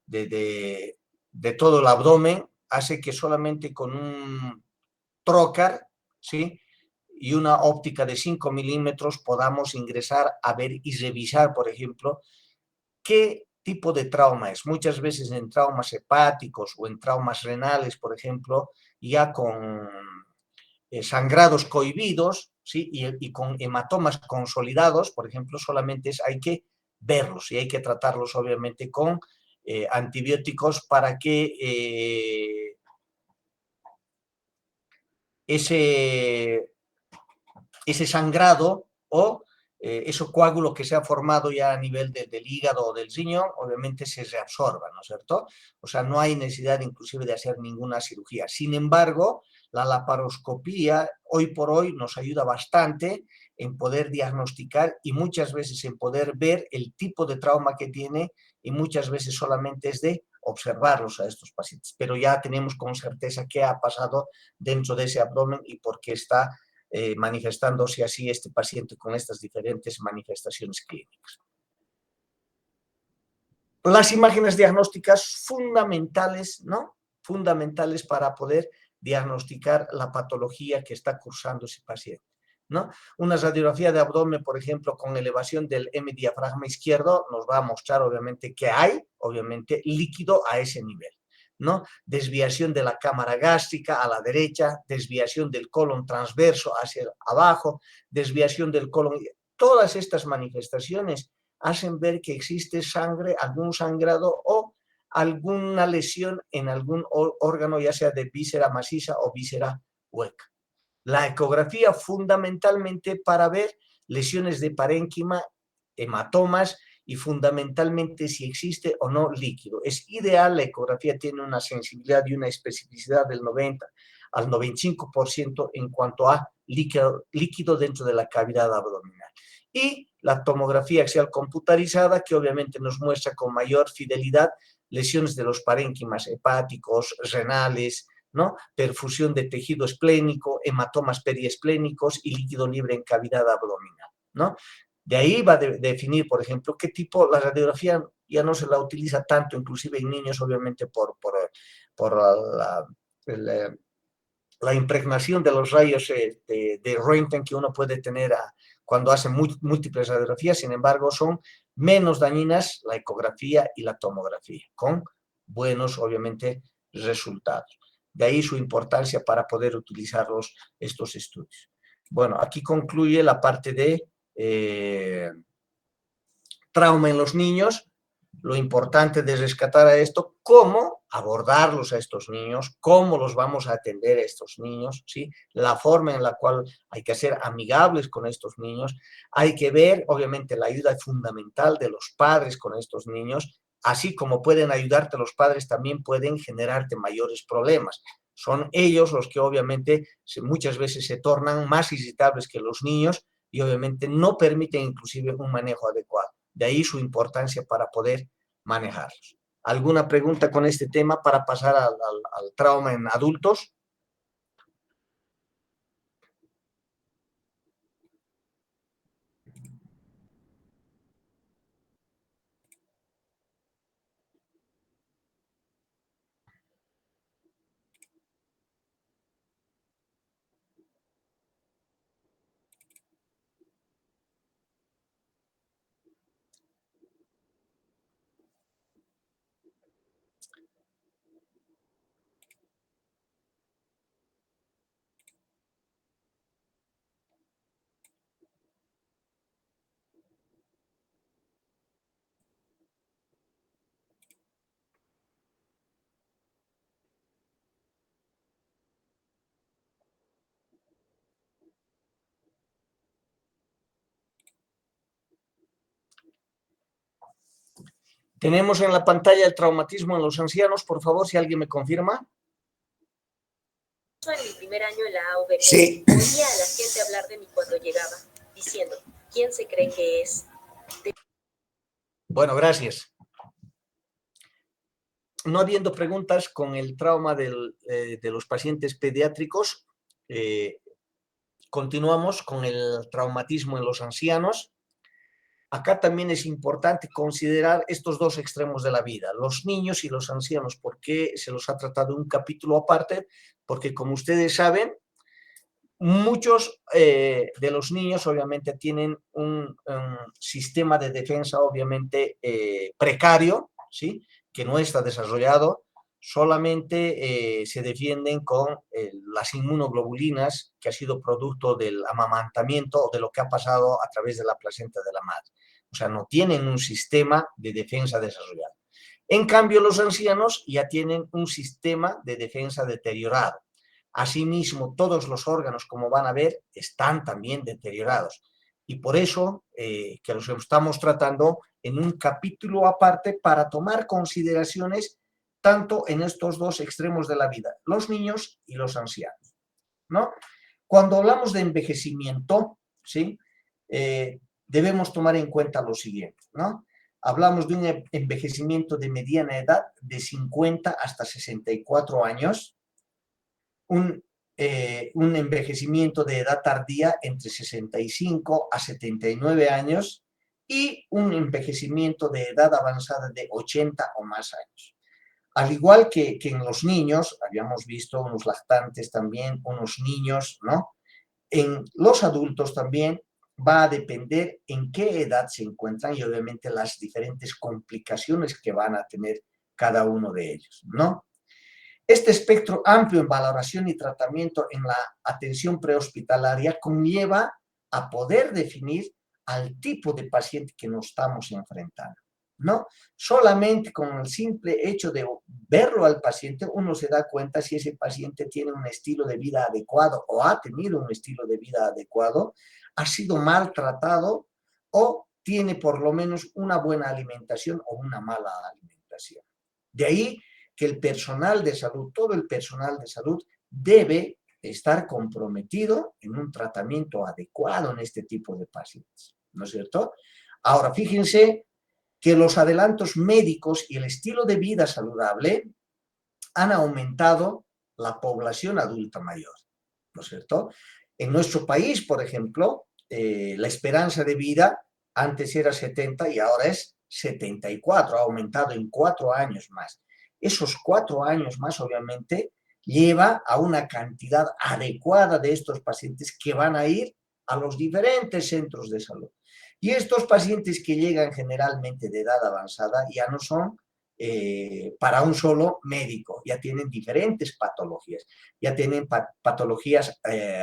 de todo el abdomen hace que solamente con un trocar, ¿sí?, y una óptica de 5 milímetros podamos ingresar a ver y revisar, por ejemplo, qué tipo de trauma es. Muchas veces en traumas hepáticos o en traumas renales, por ejemplo, ya con sangrados cohibidos, ¿sí?, y con hematomas consolidados, por ejemplo, solamente hay que verlos y hay que tratarlos obviamente con antibióticos para que ese sangrado o ese coágulo que se ha formado ya a nivel del hígado o del riñón, obviamente se reabsorba, ¿no es cierto? O sea, no hay necesidad inclusive de hacer ninguna cirugía. Sin embargo, la laparoscopía hoy por hoy nos ayuda bastante en poder diagnosticar y muchas veces en poder ver el tipo de trauma que tiene, y muchas veces solamente es de observarlos a estos pacientes, pero ya tenemos con certeza qué ha pasado dentro de ese abdomen y por qué está manifestándose así este paciente con estas diferentes manifestaciones clínicas. Las imágenes diagnósticas fundamentales, ¿no? Fundamentales para poder diagnosticar la patología que está cursando ese paciente, ¿no? Una radiografía de abdomen, por ejemplo, con elevación del M-diafragma izquierdo, nos va a mostrar, obviamente, que hay, obviamente, líquido a ese nivel, ¿no? Desviación de la cámara gástrica a la derecha, desviación del colon transverso hacia abajo, desviación del colon. Todas estas manifestaciones hacen ver que existe sangre, algún sangrado o alguna lesión en algún órgano, ya sea de víscera maciza o víscera hueca. La ecografía fundamentalmente para ver lesiones de parénquima, hematomas y fundamentalmente si existe o no líquido. Es ideal, la ecografía tiene una sensibilidad y una especificidad del 90 al 95% en cuanto a líquido dentro de la cavidad abdominal. Y la tomografía axial computarizada, que obviamente nos muestra con mayor fidelidad lesiones de los parénquimas hepáticos, renales, ¿no? Perfusión de tejido esplénico, hematomas periesplénicos y líquido libre en cavidad abdominal, ¿no? De ahí va a definir, por ejemplo, qué tipo. La radiografía ya no se la utiliza tanto, inclusive en niños, obviamente por la impregnación de los rayos de Röntgen que uno puede tener cuando hace múltiples radiografías. Sin embargo, son menos dañinas la ecografía y la tomografía, con buenos, obviamente, resultados. De ahí su importancia para poder utilizar estos estudios. Bueno, aquí concluye la parte de trauma en los niños. Lo importante de rescatar a esto, cómo abordarlos a estos niños, cómo los vamos a atender a estos niños, ¿sí? La forma en la cual hay que ser amigables con estos niños, hay que ver, obviamente, la ayuda fundamental de los padres con estos niños, así como pueden ayudarte los padres, también pueden generarte mayores problemas. Son ellos los que obviamente muchas veces se tornan más irritables que los niños y obviamente no permiten inclusive un manejo adecuado. De ahí su importancia para poder manejarlos. ¿Alguna pregunta con este tema para pasar al trauma en adultos? Tenemos en la pantalla el traumatismo en los ancianos, por favor, si alguien me confirma. En mi primer año en la AUB, Sí. oía a la gente hablar de mí cuando llegaba, diciendo, ¿quién se cree que es? Bueno, gracias. No habiendo preguntas con el trauma de los pacientes pediátricos, continuamos con el traumatismo en los ancianos. Acá también es importante considerar estos dos extremos de la vida, los niños y los ancianos. ¿Por qué se los ha tratado en un capítulo aparte? Porque como ustedes saben, muchos de los niños obviamente tienen un sistema de defensa obviamente precario, ¿sí? Que no está desarrollado, solamente se defienden con las inmunoglobulinas que ha sido producto del amamantamiento o de lo que ha pasado a través de la placenta de la madre. O sea, no tienen un sistema de defensa desarrollado. En cambio, los ancianos ya tienen un sistema de defensa deteriorado. Asimismo, todos los órganos, como van a ver, están también deteriorados. Y por eso que los estamos tratando en un capítulo aparte para tomar consideraciones tanto en estos dos extremos de la vida, los niños y los ancianos, ¿no? Cuando hablamos de envejecimiento, ¿sí? Debemos tomar en cuenta lo siguiente, ¿no? Hablamos de un envejecimiento de mediana edad de 50 hasta 64 años, un envejecimiento de edad tardía entre 65 a 79 años y un envejecimiento de edad avanzada de 80 o más años. Al igual que en los niños, habíamos visto unos lactantes también, unos niños, ¿no? En los adultos también va a depender en qué edad se encuentran y obviamente las diferentes complicaciones que van a tener cada uno de ellos, ¿no? Este espectro amplio en valoración y tratamiento en la atención prehospitalaria conlleva a poder definir al tipo de paciente que nos estamos enfrentando, ¿no? Solamente con el simple hecho de verlo al paciente, uno se da cuenta si ese paciente tiene un estilo de vida adecuado o ha tenido un estilo de vida adecuado, ha sido maltratado o tiene por lo menos una buena alimentación o una mala alimentación. De ahí que el personal de salud, todo el personal de salud debe estar comprometido en un tratamiento adecuado en este tipo de pacientes, ¿no es cierto? Ahora, fíjense que los adelantos médicos y el estilo de vida saludable han aumentado la población adulta mayor, ¿no es cierto? En nuestro país, por ejemplo, la esperanza de vida antes era 70 y ahora es 74, ha aumentado en 4 años más. Esos 4 años más, obviamente, lleva a una cantidad adecuada de estos pacientes que van a ir a los diferentes centros de salud. Y estos pacientes que llegan generalmente de edad avanzada ya no son para un solo médico, ya tienen diferentes patologías, ya tienen patologías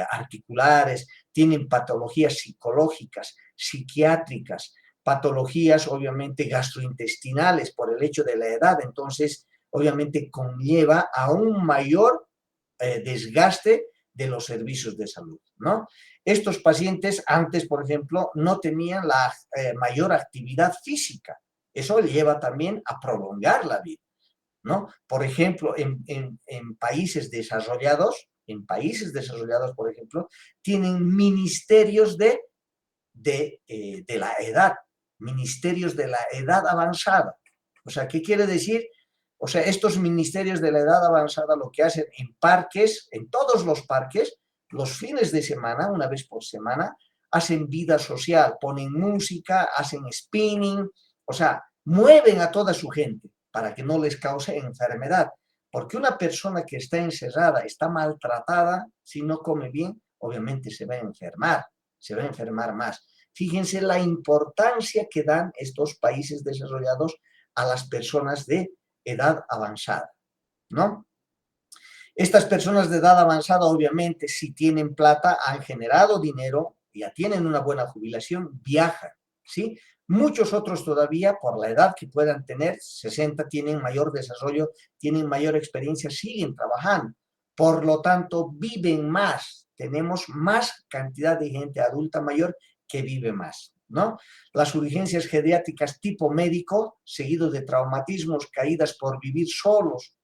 articulares, tienen patologías psicológicas, psiquiátricas, patologías obviamente gastrointestinales por el hecho de la edad. Entonces, obviamente conlleva a un mayor desgaste de los servicios de salud, ¿no? Estos pacientes antes, por ejemplo, no tenían la mayor actividad física. Eso lleva también a prolongar la vida, ¿no? Por ejemplo, en países desarrollados, por ejemplo, tienen ministerios de la edad, ministerios de la edad avanzada. O sea, ¿qué quiere decir? O sea, estos ministerios de la edad avanzada lo que hacen en parques, en todos los parques, los fines de semana, una vez por semana, hacen vida social, ponen música, hacen spinning, o sea, mueven a toda su gente para que no les cause enfermedad. Porque una persona que está encerrada, está maltratada, si no come bien, obviamente se va a enfermar más. Fíjense la importancia que dan estos países desarrollados a las personas de edad avanzada, ¿no? Estas personas de edad avanzada, obviamente, si tienen plata, han generado dinero, ya tienen una buena jubilación, viajan, ¿sí? Muchos otros todavía, por la edad que puedan tener, 60, tienen mayor desarrollo, tienen mayor experiencia, siguen trabajando. Por lo tanto, viven más. Tenemos más cantidad de gente adulta mayor que vive más, ¿no? Las urgencias geriátricas tipo médico, seguido de traumatismos, caídas por vivir solos,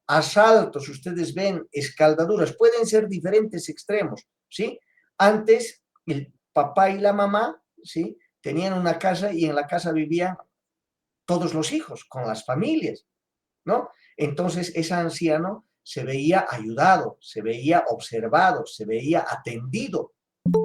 asaltos, ustedes ven, escaldaduras, pueden ser diferentes extremos, ¿sí? Antes, el papá y la mamá, ¿sí?, tenían una casa y en la casa vivían todos los hijos, con las familias, ¿no? Entonces, ese anciano se veía ayudado, se veía observado, se veía atendido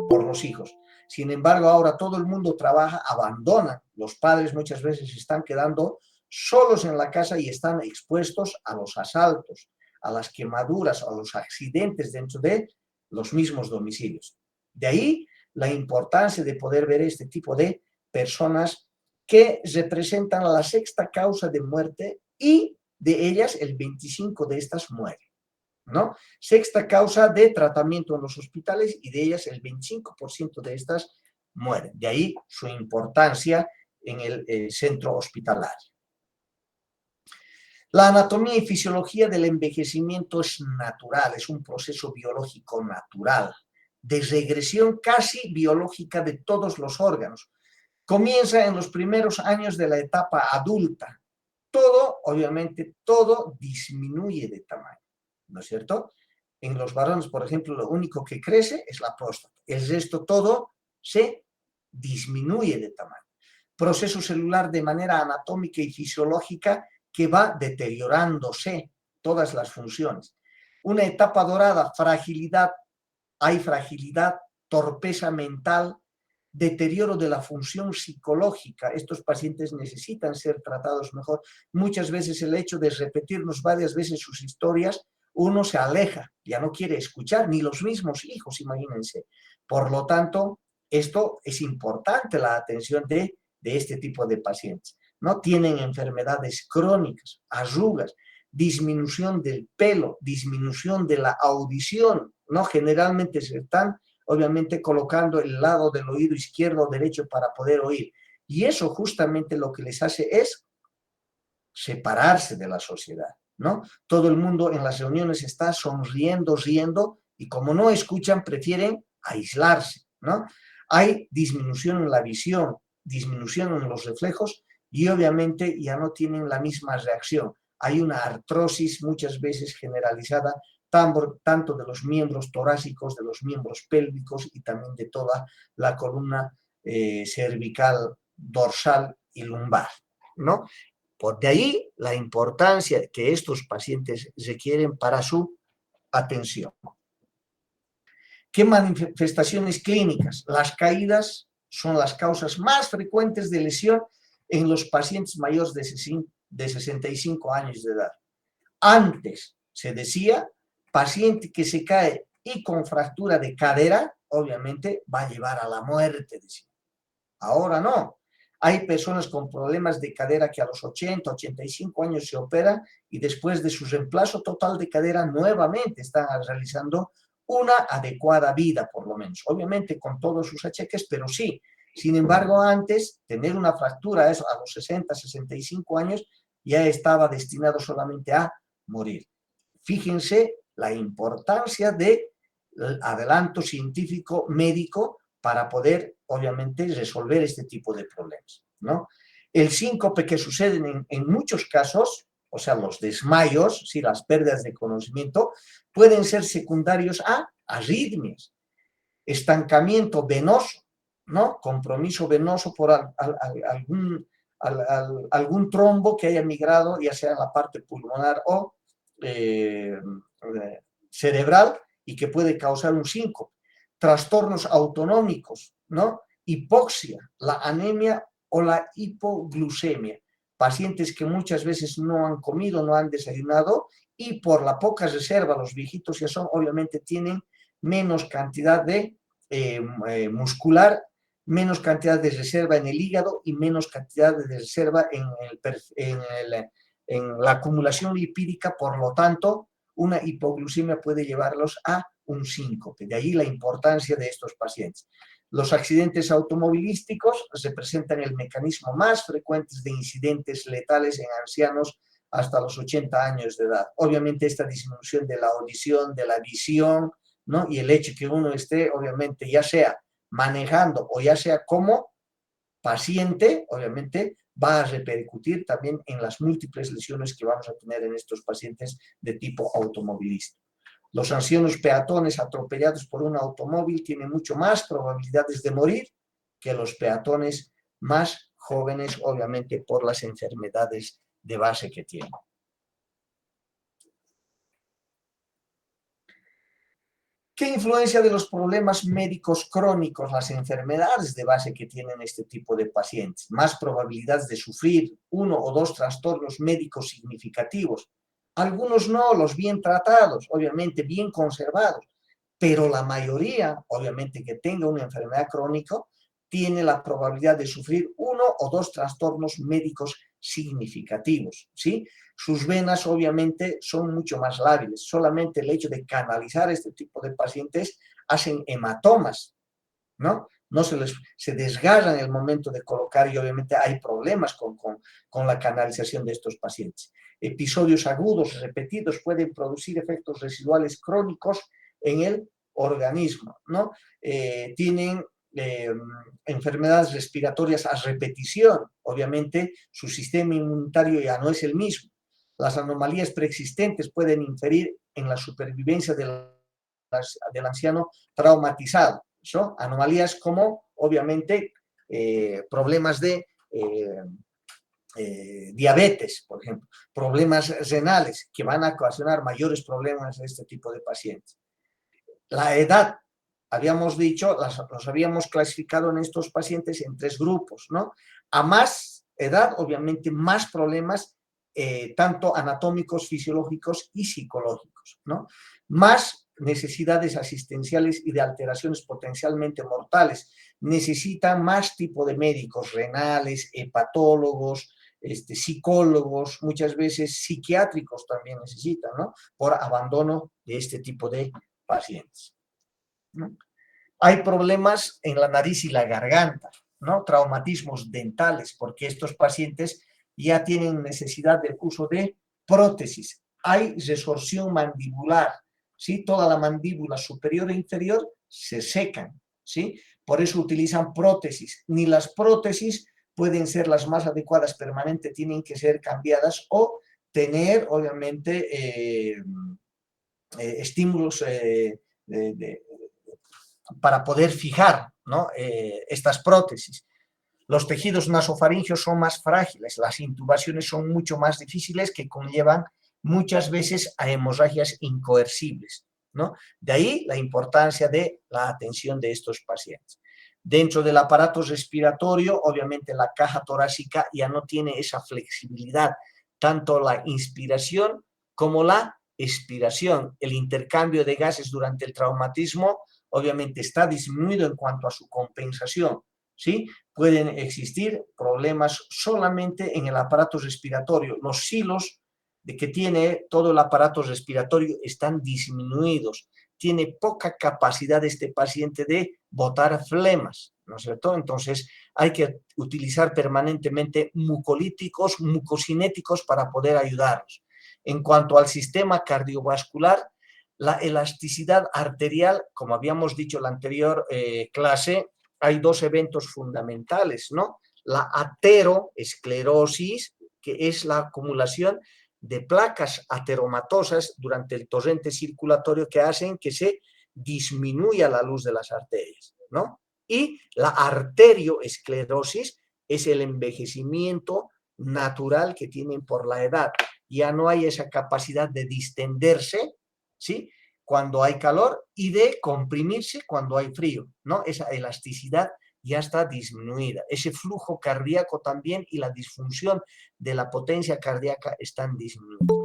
por los hijos. Sin embargo, ahora todo el mundo trabaja, abandonan. Los padres muchas veces se están quedando solos en la casa y están expuestos a los asaltos, a las quemaduras, a los accidentes dentro de los mismos domicilios. De ahí la importancia de poder ver este tipo de personas que representan la sexta causa de muerte y de ellas el 25 de estas mueren, ¿no? Sexta causa de tratamiento en los hospitales y de ellas el 25% de estas mueren. De ahí su importancia en el centro hospitalario. La anatomía y fisiología del envejecimiento es natural, es un proceso biológico natural, de regresión casi biológica de todos los órganos. Comienza en los primeros años de la etapa adulta. Todo, obviamente, todo disminuye de tamaño, ¿no es cierto? En los varones, por ejemplo, lo único que crece es la próstata. El resto todo se disminuye de tamaño. Proceso celular de manera anatómica y fisiológica que va deteriorándose todas las funciones. Una etapa dorada, fragilidad, hay fragilidad, torpeza mental, deterioro de la función psicológica. Estos pacientes necesitan ser tratados mejor. Muchas veces el hecho de repetirnos varias veces sus historias, uno se aleja, ya no quiere escuchar, ni los mismos hijos, imagínense. Por lo tanto, esto es importante, la atención de este tipo de pacientes. No tienen enfermedades crónicas, arrugas, disminución del pelo, disminución de la audición, ¿no? Generalmente se están, obviamente, colocando el lado del oído izquierdo o derecho para poder oír. Y eso justamente lo que les hace es separarse de la sociedad, ¿no? Todo el mundo en las reuniones está sonriendo, riendo, y como no escuchan, prefieren aislarse, ¿no? Hay disminución en la visión, disminución en los reflejos, y obviamente ya no tienen la misma reacción. Hay una artrosis muchas veces generalizada, tanto de los miembros torácicos, de los miembros pélvicos y también de toda la columna cervical, dorsal y lumbar, ¿no? Por de ahí la importancia que estos pacientes requieren para su atención. ¿Qué manifestaciones clínicas? Las caídas son las causas más frecuentes de lesión en los pacientes mayores de 65 años de edad. Antes se decía, paciente que se cae y con fractura de cadera, obviamente va a llevar a la muerte, decía. Ahora no. Hay personas con problemas de cadera que a los 80, 85 años se operan y después de su reemplazo total de cadera nuevamente están realizando una adecuada vida, por lo menos. Obviamente con todos sus achaques, pero sí. Sin embargo, antes, tener una fractura a los 60, 65 años ya estaba destinado solamente a morir. Fíjense la importancia del adelanto científico médico para poder, obviamente, resolver este tipo de problemas, ¿no? El síncope que sucede en muchos casos, o sea, los desmayos, ¿sí? Las pérdidas de conocimiento, pueden ser secundarios a arritmias, estancamiento venoso, ¿no? Compromiso venoso por algún trombo que haya migrado, ya sea en la parte pulmonar o cerebral, y que puede causar un síncope. Trastornos autonómicos, ¿no? Hipoxia, la anemia o la hipoglucemia. Pacientes que muchas veces no han comido, no han desayunado, y por la poca reserva, los viejitos ya son, obviamente tienen menos cantidad de muscular, menos cantidad de reserva en el hígado y menos cantidad de reserva en la acumulación lipídica. Por lo tanto, una hipoglucemia puede llevarlos a un síncope. De ahí la importancia de estos pacientes. Los accidentes automovilísticos representan el mecanismo más frecuente de incidentes letales en ancianos hasta los 80 años de edad. Obviamente esta disminución de la audición, de la visión, ¿no? Y el hecho que uno esté, obviamente, ya sea manejando o ya sea como paciente, obviamente va a repercutir también en las múltiples lesiones que vamos a tener en estos pacientes de tipo automovilístico. Los ancianos peatones atropellados por un automóvil tienen mucho más probabilidades de morir que los peatones más jóvenes, obviamente por las enfermedades de base que tienen. ¿Qué influencia de los problemas médicos crónicos, las enfermedades de base que tienen este tipo de pacientes? Más probabilidades de sufrir 1 o 2 trastornos médicos significativos. Algunos no, los bien tratados, obviamente bien conservados, pero la mayoría, obviamente, que tenga una enfermedad crónica, tiene la probabilidad de sufrir 1 o 2 trastornos médicos significativos, ¿sí? Sus venas, obviamente, son mucho más lábiles. Solamente el hecho de canalizar este tipo de pacientes hacen hematomas, ¿no? No se desgarran en el momento de colocar, y obviamente hay problemas con la canalización de estos pacientes. Episodios agudos repetidos pueden producir efectos residuales crónicos en el organismo, ¿no? Tienen enfermedades respiratorias a repetición. Obviamente su sistema inmunitario ya no es el mismo. Las anomalías preexistentes pueden inferir en la supervivencia del anciano traumatizado, ¿no? Anomalías como, obviamente, problemas de diabetes, por ejemplo, problemas renales, que van a ocasionar mayores problemas a este tipo de pacientes. La edad, habíamos dicho, los habíamos clasificado en estos pacientes en 3 grupos, ¿no? A más edad, obviamente, más problemas, tanto anatómicos, fisiológicos y psicológicos, ¿no? Más necesidades asistenciales y de alteraciones potencialmente mortales. Necesitan más tipo de médicos, renales, hepatólogos, psicólogos, muchas veces psiquiátricos también necesitan, ¿no? Por abandono de este tipo de pacientes, ¿no? Hay problemas en la nariz y la garganta, ¿no? Traumatismos dentales, porque estos pacientes ya tienen necesidad del uso de prótesis. Hay resorción mandibular, ¿sí? Toda la mandíbula superior e inferior se secan, ¿sí? Por eso utilizan prótesis. Ni las prótesis pueden ser las más adecuadas, permanentes, tienen que ser cambiadas o tener, obviamente, estímulos para poder fijar, ¿no? Estas prótesis. Los tejidos nasofaringeos son más frágiles, las intubaciones son mucho más difíciles, que conllevan muchas veces a hemorragias incoercibles, ¿no? De ahí la importancia de la atención de estos pacientes. Dentro del aparato respiratorio, obviamente la caja torácica ya no tiene esa flexibilidad, tanto la inspiración como la expiración. El intercambio de gases durante el traumatismo obviamente está disminuido en cuanto a su compensación, ¿sí? Pueden existir problemas solamente en el aparato respiratorio. Los hilos que tiene todo el aparato respiratorio están disminuidos. tiene poca capacidad este paciente de botar flemas, ¿no es cierto? Entonces hay que utilizar permanentemente mucolíticos, mucocinéticos para poder ayudarlos. En cuanto al sistema cardiovascular, la elasticidad arterial, como habíamos dicho en la anterior clase, hay dos eventos fundamentales, ¿no? La ateroesclerosis, que es la acumulación de placas ateromatosas durante el torrente circulatorio que hacen que se disminuya la luz de las arterias, ¿no? Y la arterioesclerosis es el envejecimiento natural que tienen por la edad. Ya no hay esa capacidad de distenderse, ¿sí?, cuando hay calor y de comprimirse cuando hay frío, ¿no? Esa elasticidad ya está disminuida. Ese flujo cardíaco también y la disfunción de la potencia cardíaca están disminuidas.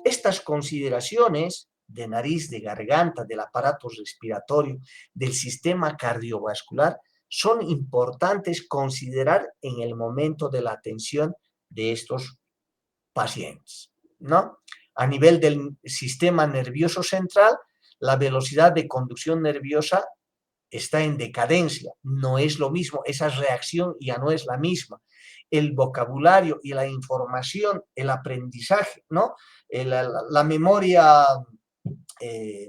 Estas consideraciones de nariz, de garganta, del aparato respiratorio, del sistema cardiovascular, son importantes considerar en el momento de la atención de estos pacientes, ¿no? A nivel del sistema nervioso central, la velocidad de conducción nerviosa está en decadencia, no es lo mismo, esa reacción ya no es la misma. El vocabulario y la información, el aprendizaje, ¿no? La memoria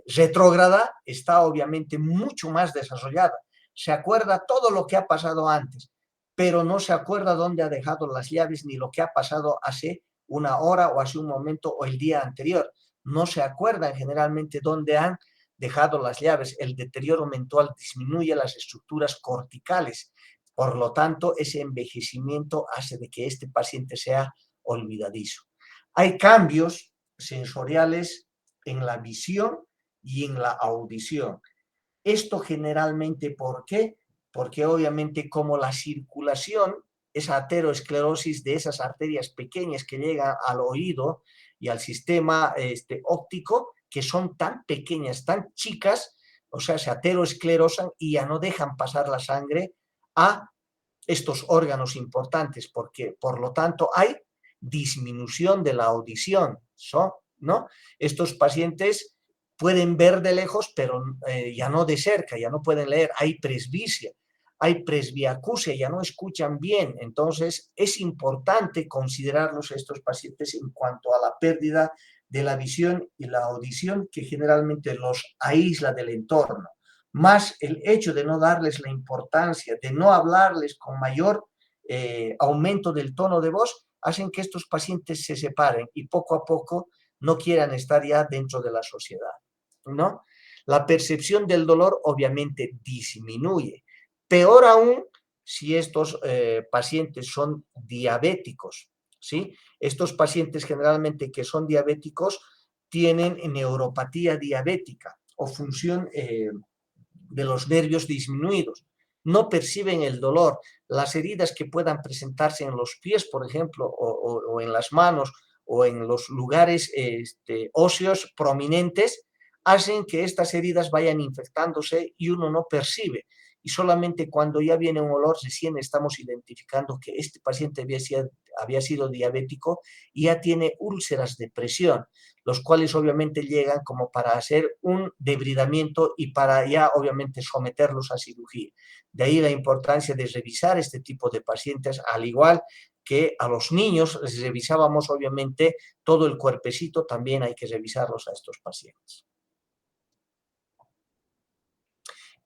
retrógrada está obviamente mucho más desarrollada. Se acuerda todo lo que ha pasado antes, pero no se acuerda dónde ha dejado las llaves ni lo que ha pasado hace una hora o hace un momento o el día anterior. No se acuerdan generalmente dónde han dejado las llaves. El deterioro mental disminuye las estructuras corticales. Por lo tanto, ese envejecimiento hace de que este paciente sea olvidadizo. Hay cambios sensoriales en la visión y en la audición. Esto generalmente, ¿por qué? Porque obviamente como la circulación, esa ateroesclerosis de esas arterias pequeñas que llegan al oído y al sistema óptico, que son tan pequeñas, tan chicas, o sea, se ateroesclerosan y ya no dejan pasar la sangre a estos órganos importantes, porque por lo tanto hay disminución de la audición, ¿no? Estos pacientes pueden ver de lejos, pero ya no de cerca, ya no pueden leer, hay presbicia, hay presbiacusia, ya no escuchan bien. Entonces es importante considerarlos estos pacientes en cuanto a la pérdida de la visión y la audición, que generalmente los aísla del entorno, más el hecho de no darles la importancia, de no hablarles con mayor aumento del tono de voz, hacen que estos pacientes se separen y poco a poco no quieran estar ya dentro de la sociedad, ¿no? La percepción del dolor obviamente disminuye. Peor aún si estos pacientes son diabéticos, ¿sí? Estos pacientes generalmente que son diabéticos tienen neuropatía diabética o función de los nervios disminuidos. No perciben el dolor. Las heridas que puedan presentarse en los pies, por ejemplo, o en las manos, o en los lugares óseos prominentes, hacen que estas heridas vayan infectándose y uno no percibe. Y solamente cuando ya viene un olor, recién estamos identificando que este paciente había sido diabético y ya tiene úlceras de presión, los cuales obviamente llegan como para hacer un debridamiento y para ya obviamente someterlos a cirugía. De ahí la importancia de revisar este tipo de pacientes, al igual que a los niños les revisábamos obviamente todo el cuerpecito, también hay que revisarlos a estos pacientes.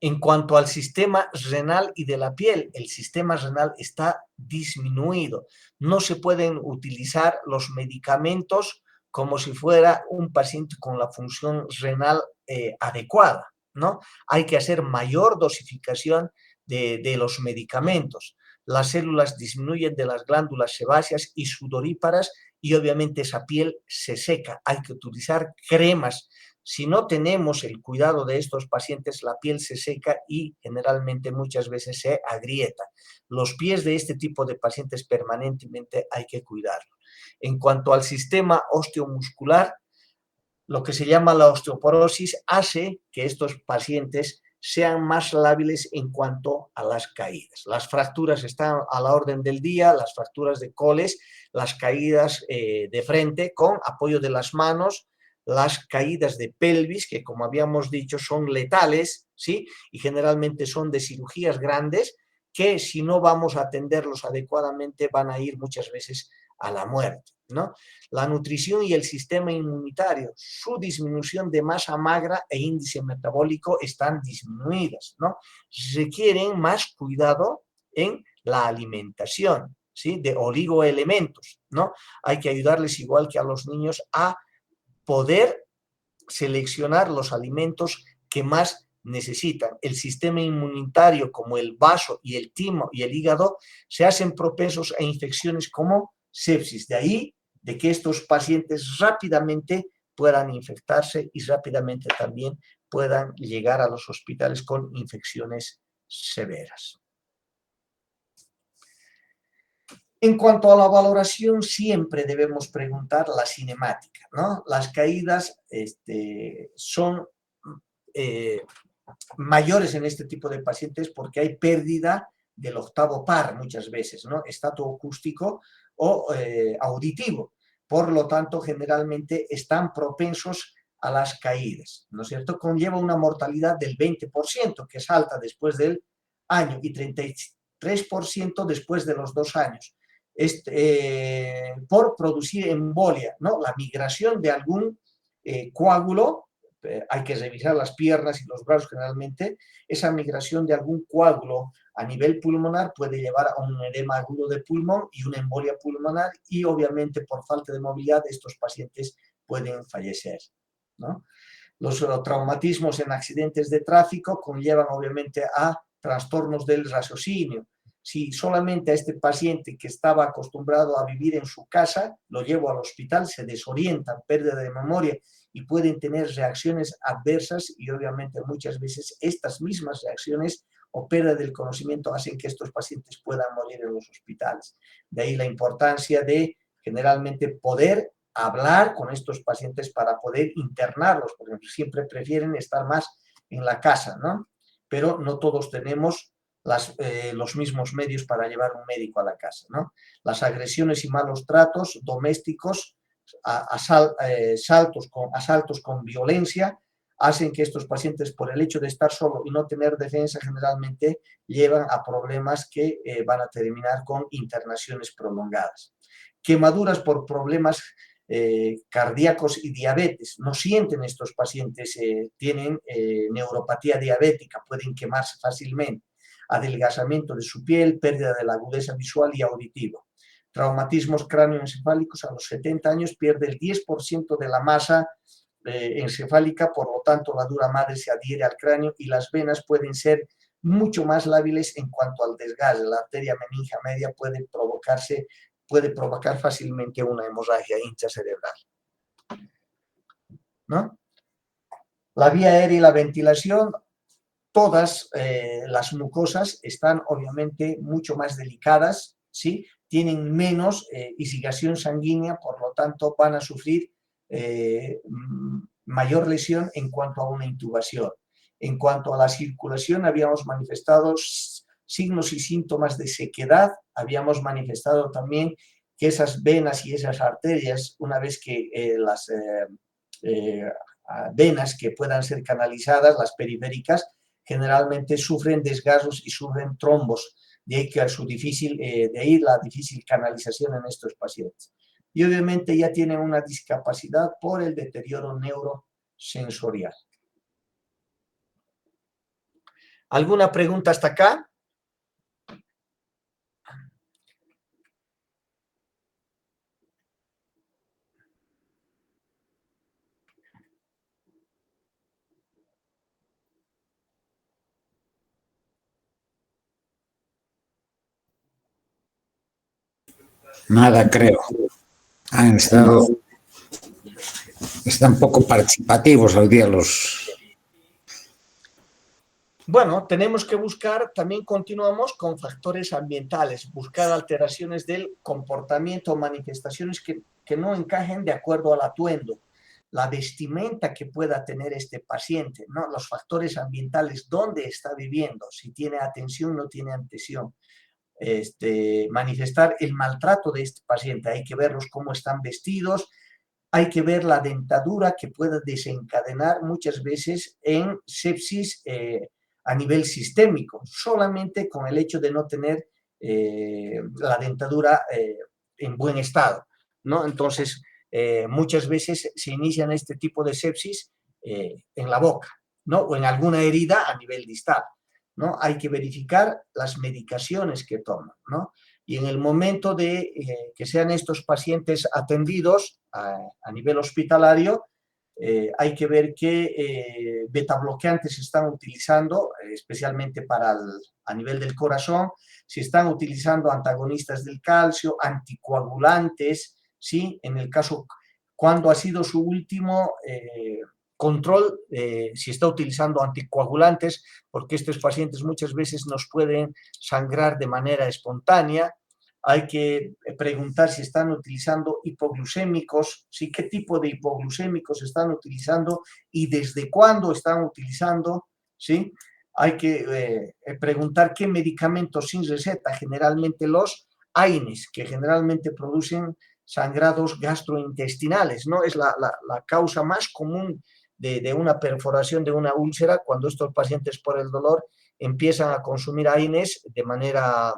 En cuanto al sistema renal y de la piel, el sistema renal está disminuido. No se pueden utilizar los medicamentos como si fuera un paciente con la función renal adecuada, ¿no? Hay que hacer mayor dosificación de los medicamentos. Las células disminuyen de las glándulas sebáceas y sudoríparas y obviamente esa piel se seca. Hay que utilizar cremas. Si no tenemos el cuidado de estos pacientes, la piel se seca y generalmente muchas veces se agrieta. Los pies de este tipo de pacientes permanentemente hay que cuidarlos. En cuanto al sistema osteomuscular, lo que se llama la osteoporosis hace que estos pacientes sean más lábiles en cuanto a las caídas. Las fracturas están a la orden del día, las fracturas de coles, las caídas de frente con apoyo de las manos, las caídas de pelvis, que como habíamos dicho son letales, ¿sí? Y generalmente son de cirugías grandes, que si no vamos a atenderlos adecuadamente van a ir muchas veces a la muerte, ¿no? La nutrición y el sistema inmunitario, su disminución de masa magra e índice metabólico están disminuidas, ¿no? Requieren más cuidado en la alimentación, ¿sí? De oligoelementos, ¿no? Hay que ayudarles igual que a los niños a poder seleccionar los alimentos que más necesitan. El sistema inmunitario, como el vaso y el timo y el hígado, se hacen propensos a infecciones como sepsis. De ahí de que estos pacientes rápidamente puedan infectarse y rápidamente también puedan llegar a los hospitales con infecciones severas. En cuanto a la valoración, siempre debemos preguntar la cinemática, ¿no? Las caídas son mayores en este tipo de pacientes porque hay pérdida del octavo par muchas veces, ¿no? Estatoacústico o auditivo. Por lo tanto, generalmente están propensos a las caídas, ¿no es cierto? Conlleva una mortalidad del 20%, que es alta después del año, y 33% después de los 2 años. Por producir embolia, ¿no? La migración de algún coágulo, hay que revisar las piernas y los brazos generalmente, esa migración de algún coágulo a nivel pulmonar puede llevar a un edema agudo de pulmón y una embolia pulmonar, y obviamente por falta de movilidad estos pacientes pueden fallecer, ¿no? Los traumatismos en accidentes de tráfico conllevan obviamente a trastornos del raciocinio. Si solamente a este paciente que estaba acostumbrado a vivir en su casa, lo llevo al hospital, se desorientan, pérdida de memoria y pueden tener reacciones adversas, y obviamente muchas veces estas mismas reacciones o pérdida del conocimiento hacen que estos pacientes puedan morir en los hospitales. De ahí la importancia de generalmente poder hablar con estos pacientes para poder internarlos, porque siempre prefieren estar más en la casa, ¿no? Pero no todos tenemos los mismos medios para llevar un médico a la casa, ¿no? Las agresiones y malos tratos domésticos, asaltos con violencia, hacen que estos pacientes, por el hecho de estar solos y no tener defensa, generalmente llevan a problemas que van a terminar con internaciones prolongadas. Quemaduras por problemas cardíacos y diabetes. No sienten estos pacientes, tienen neuropatía diabética, pueden quemarse fácilmente. Adelgazamiento de su piel, pérdida de la agudeza visual y auditiva. Traumatismos cráneoencefálicos, a los 70 años pierde el 10% de la masa encefálica, por lo tanto la dura madre se adhiere al cráneo y las venas pueden ser mucho más lábiles en cuanto al desgaste. La arteria meningia media puede provocar fácilmente una hemorragia intracerebral, ¿no? La vía aérea y la ventilación, todas las mucosas están obviamente mucho más delicadas, ¿sí? Tienen menos irrigación sanguínea, por lo tanto van a sufrir mayor lesión en cuanto a una intubación. En cuanto a la circulación, habíamos manifestado signos y síntomas de sequedad, habíamos manifestado también que esas venas y esas arterias, una vez que las venas que puedan ser canalizadas, las periféricas, generalmente sufren desgarros y sufren trombos, de ahí, de ahí la difícil canalización en estos pacientes. Y obviamente ya tienen una discapacidad por el deterioro neurosensorial. ¿Alguna pregunta hasta acá? Nada, creo. Están poco participativos hoy día los... Bueno, tenemos que buscar, también continuamos con factores ambientales, buscar alteraciones del comportamiento, manifestaciones que no encajen de acuerdo al atuendo, la vestimenta que pueda tener este paciente, ¿no? Los factores ambientales, dónde está viviendo, si tiene atención, no tiene atención. Manifestar el maltrato de este paciente, hay que verlos cómo están vestidos, hay que ver la dentadura que puede desencadenar muchas veces en sepsis a nivel sistémico, solamente con el hecho de no tener la dentadura en buen estado, ¿no? Entonces, muchas veces se inician este tipo de sepsis en la boca, ¿no? O en alguna herida a nivel distal, ¿no? Hay que verificar las medicaciones que toman, ¿no? Y en el momento de que sean estos pacientes atendidos a nivel hospitalario, hay que ver qué betabloqueantes se están utilizando, especialmente a nivel del corazón, si están utilizando antagonistas del calcio, anticoagulantes, ¿sí? En el caso, cuando ha sido su último control, si está utilizando anticoagulantes, porque estos pacientes muchas veces nos pueden sangrar de manera espontánea. Hay que preguntar si están utilizando hipoglucémicos, ¿sí? ¿Qué tipo de hipoglucémicos están utilizando y desde cuándo están utilizando? ¿Sí? Hay que preguntar qué medicamentos sin receta, generalmente los AINES, que generalmente producen sangrados gastrointestinales, ¿no? Es la causa más común de una perforación de una úlcera cuando estos pacientes por el dolor empiezan a consumir AINES de manera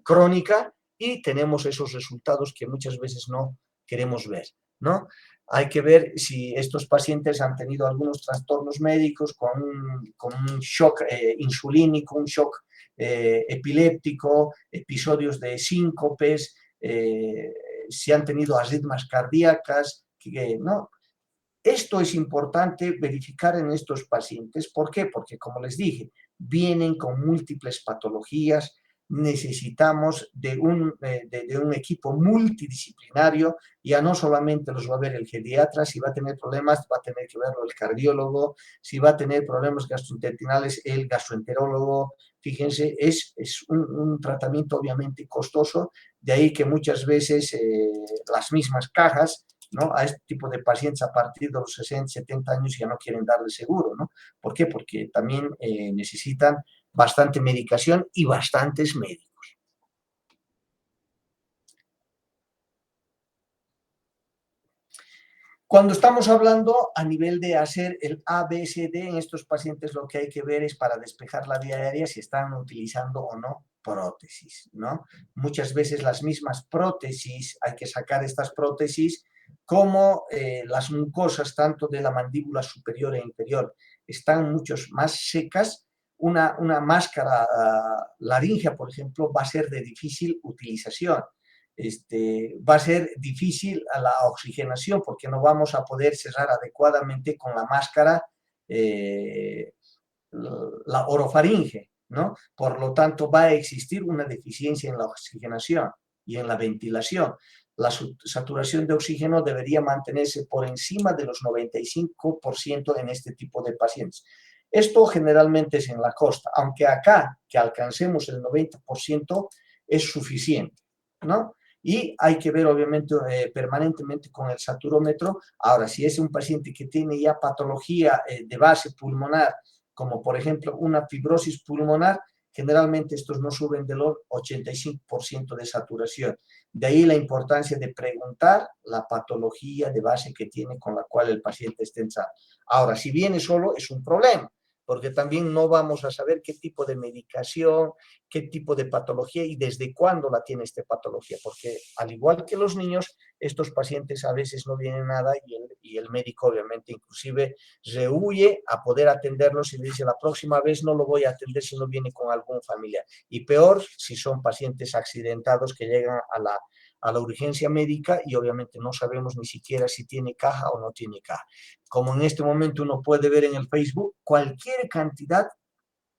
crónica y tenemos esos resultados que muchas veces no queremos ver, ¿no? Hay que ver si estos pacientes han tenido algunos trastornos médicos con un shock insulínico, un shock epiléptico, episodios de síncopes, si han tenido arritmias cardíacas, ¿no? Esto es importante verificar en estos pacientes. ¿Por qué? Porque, como les dije, vienen con múltiples patologías, necesitamos de un equipo multidisciplinario, ya no solamente los va a ver el geriatra, si va a tener problemas va a tener que verlo el cardiólogo, si va a tener problemas gastrointestinales el gastroenterólogo. Fíjense, es un tratamiento obviamente costoso, de ahí que muchas veces las mismas cajas, ¿no? A este tipo de pacientes a partir de los 60, 70 años ya no quieren darle seguro, ¿no? ¿Por qué? Porque también necesitan bastante medicación y bastantes médicos. Cuando estamos hablando a nivel de hacer el ABCD en estos pacientes, lo que hay que ver es para despejar la vía aérea si están utilizando o no prótesis, ¿no? Muchas veces las mismas prótesis, hay que sacar estas prótesis, como las mucosas tanto de la mandíbula superior e inferior están mucho más secas, una máscara laríngea, por ejemplo, va a ser de difícil utilización. Va a ser difícil a la oxigenación porque no vamos a poder cerrar adecuadamente con la máscara la orofaringe, ¿no? Por lo tanto, va a existir una deficiencia en la oxigenación y en la ventilación. La saturación de oxígeno debería mantenerse por encima de los 95% en este tipo de pacientes. Esto generalmente es en la costa, aunque acá que alcancemos el 90% es suficiente, ¿no? Y hay que ver obviamente permanentemente con el saturómetro. Ahora, si es un paciente que tiene ya patología de base pulmonar, como por ejemplo una fibrosis pulmonar, generalmente estos no suben del 85% de saturación. De ahí la importancia de preguntar la patología de base que tiene con la cual el paciente está entrando. Ahora, si viene solo es un problema, porque también no vamos a saber qué tipo de medicación, qué tipo de patología y desde cuándo la tiene esta patología, porque al igual que los niños, estos pacientes a veces no vienen nada y el médico obviamente inclusive rehuye a poder atenderlos y le dice la próxima vez no lo voy a atender si no viene con algún familiar. Y peor si son pacientes accidentados que llegan a la urgencia médica y obviamente no sabemos ni siquiera si tiene caja o no tiene caja. Como en este momento uno puede ver en el Facebook, cualquier cantidad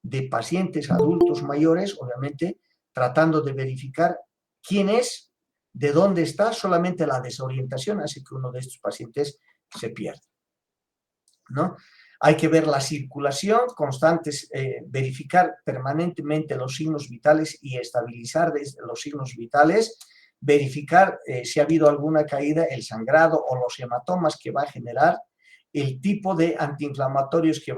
de pacientes adultos mayores, obviamente tratando de verificar quién es, de dónde está, solamente la desorientación hace que uno de estos pacientes se pierda, ¿no? Hay que ver la circulación constante, verificar permanentemente los signos vitales y estabilizar los signos vitales, verificar si ha habido alguna caída, el sangrado o los hematomas que va a generar, el tipo de antiinflamatorios que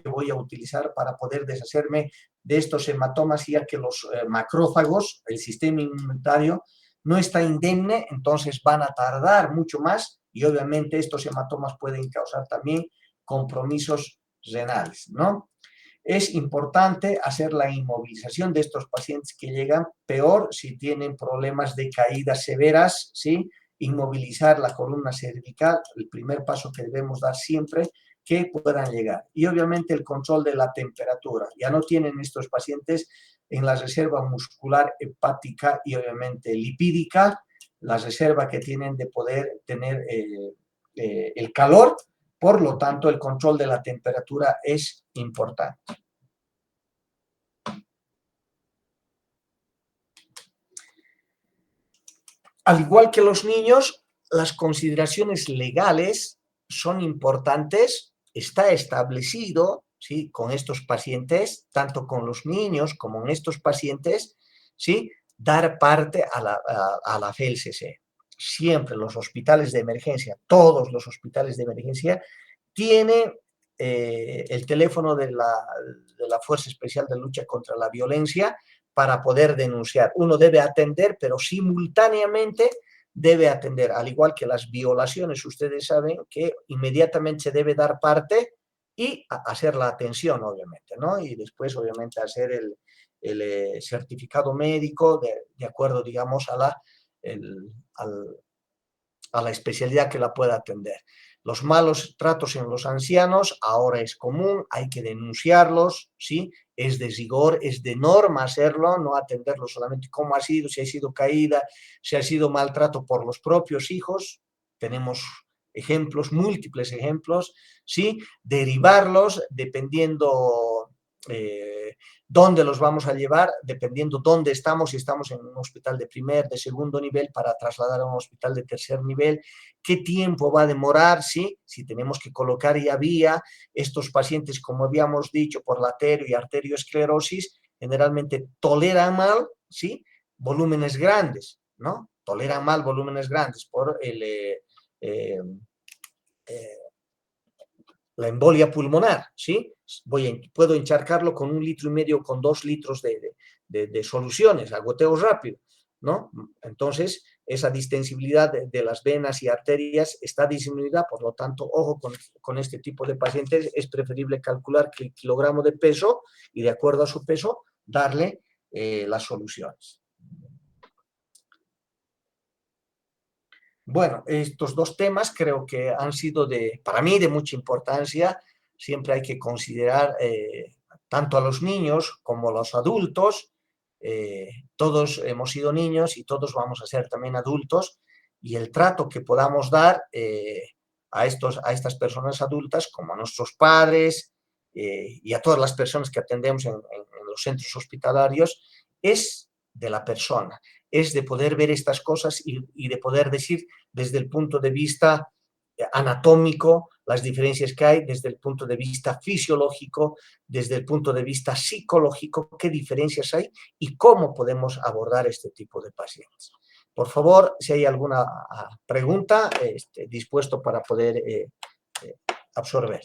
voy a utilizar para poder deshacerme de estos hematomas, ya que los macrófagos, el sistema inmunitario, no está indemne, entonces van a tardar mucho más y obviamente estos hematomas pueden causar también compromisos renales, ¿no? Es importante hacer la inmovilización de estos pacientes que llegan, peor si tienen problemas de caídas severas, ¿sí? Inmovilizar la columna cervical, el primer paso que debemos dar siempre que puedan llegar. Y obviamente el control de la temperatura. Ya no tienen estos pacientes en la reserva muscular hepática y obviamente lipídica, la reserva que tienen de poder tener el calor. Por lo tanto, el control de la temperatura es importante. Al igual que los niños, las consideraciones legales son importantes. Está establecido, ¿sí?, con estos pacientes, tanto con los niños como en estos pacientes, ¿sí?, dar parte a la FELCC. Siempre los hospitales de emergencia, todos los hospitales de emergencia, tienen el teléfono de la Fuerza Especial de Lucha contra la Violencia para poder denunciar. Uno debe atender, pero simultáneamente debe atender, al igual que las violaciones, ustedes saben que inmediatamente se debe dar parte y hacer la atención, obviamente, ¿no? Y después, obviamente, hacer el certificado médico de acuerdo, digamos, a la especialidad que la pueda atender. Los malos tratos en los ancianos ahora es común, hay que denunciarlos, ¿sí? Es de rigor, es de norma hacerlo, no atenderlo solamente cómo ha sido, si ha sido caída, si ha sido maltrato por los propios hijos. Tenemos ejemplos, múltiples ejemplos, ¿sí? Derivarlos dependiendo dónde los vamos a llevar, dependiendo dónde estamos, si estamos en un hospital de primer, de segundo nivel, para trasladar a un hospital de tercer nivel, qué tiempo va a demorar, ¿sí? Si tenemos que colocar ya vía, estos pacientes, como habíamos dicho, por la y arteriosclerosis, generalmente toleran mal, ¿sí?, volúmenes grandes, ¿no? Toleran mal volúmenes grandes por la embolia pulmonar, ¿sí? Puedo encharcarlo con 1,5 litros, con 2 litros de soluciones, a goteo rápido, ¿no? Entonces, esa distensibilidad de las venas y arterias está disminuida, por lo tanto, ojo con este tipo de pacientes, es preferible calcular el kilogramo de peso y de acuerdo a su peso, darle las soluciones. Bueno, estos dos temas creo que han sido para mí de mucha importancia. Siempre hay que considerar tanto a los niños como a los adultos. Todos hemos sido niños y todos vamos a ser también adultos, y el trato que podamos dar a estas personas adultas, como a nuestros padres y a todas las personas que atendemos en los centros hospitalarios, es de la persona, es de poder ver estas cosas y de poder decir desde el punto de vista anatómico las diferencias que hay, desde el punto de vista fisiológico, desde el punto de vista psicológico, qué diferencias hay y cómo podemos abordar este tipo de pacientes. Por favor, si hay alguna pregunta, dispuesto para poder absorber.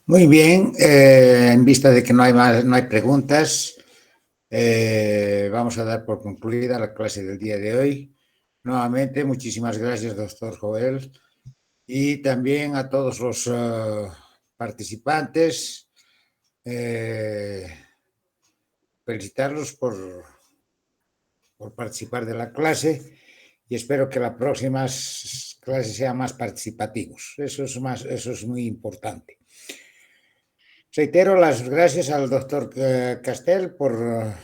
Muy bien, en vista de que no hay preguntas, vamos a dar por concluida la clase del día de hoy. Nuevamente, muchísimas gracias, doctor Joel, y también a todos los participantes. Felicitarlos por participar de la clase y espero que las próximas clases sean más participativos. Eso es muy importante. Reitero las gracias al doctor Castel por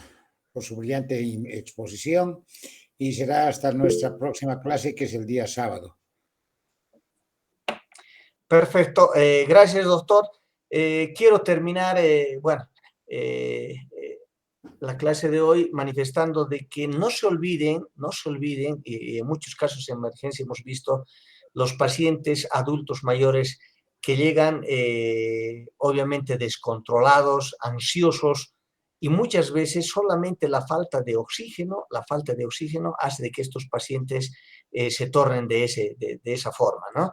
su brillante exposición y será hasta nuestra próxima clase, que es el día sábado. Perfecto, gracias, doctor. Quiero terminar, la clase de hoy manifestando de que no se olviden, y en muchos casos de emergencia hemos visto los pacientes adultos mayores que llegan obviamente descontrolados, ansiosos, y muchas veces solamente la falta de oxígeno hace de que estos pacientes se tornen de esa forma, ¿no?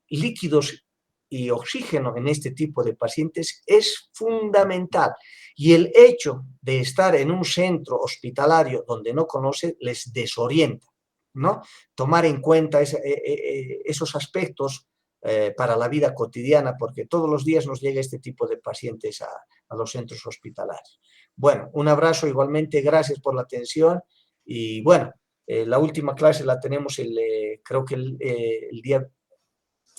Líquidos y oxígeno en este tipo de pacientes es fundamental. Y el hecho de estar en un centro hospitalario donde no conoce les desorienta, ¿no? Tomar en cuenta esos aspectos para la vida cotidiana, porque todos los días nos llega este tipo de pacientes a los centros hospitalarios. Bueno, un abrazo igualmente, gracias por la atención y bueno, la última clase la tenemos creo que el día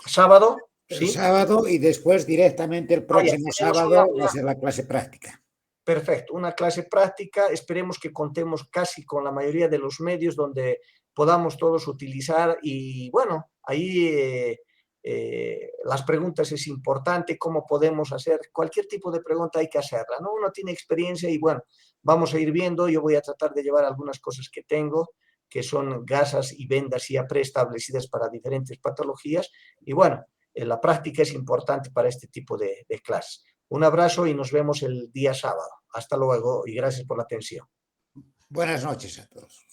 sábado, El ¿sí? sábado y después directamente el próximo sábado va a ser la clase práctica. Perfecto, una clase práctica, esperemos que contemos casi con la mayoría de los medios donde podamos todos utilizar y bueno, ahí las preguntas es importante, cómo podemos hacer, cualquier tipo de pregunta hay que hacerla, ¿no? Uno tiene experiencia y bueno, vamos a ir viendo, yo voy a tratar de llevar algunas cosas que tengo, que son gasas y vendas ya preestablecidas para diferentes patologías y bueno, la práctica es importante para este tipo de clases. Un abrazo y nos vemos el día sábado. Hasta luego y gracias por la atención. Buenas noches a todos.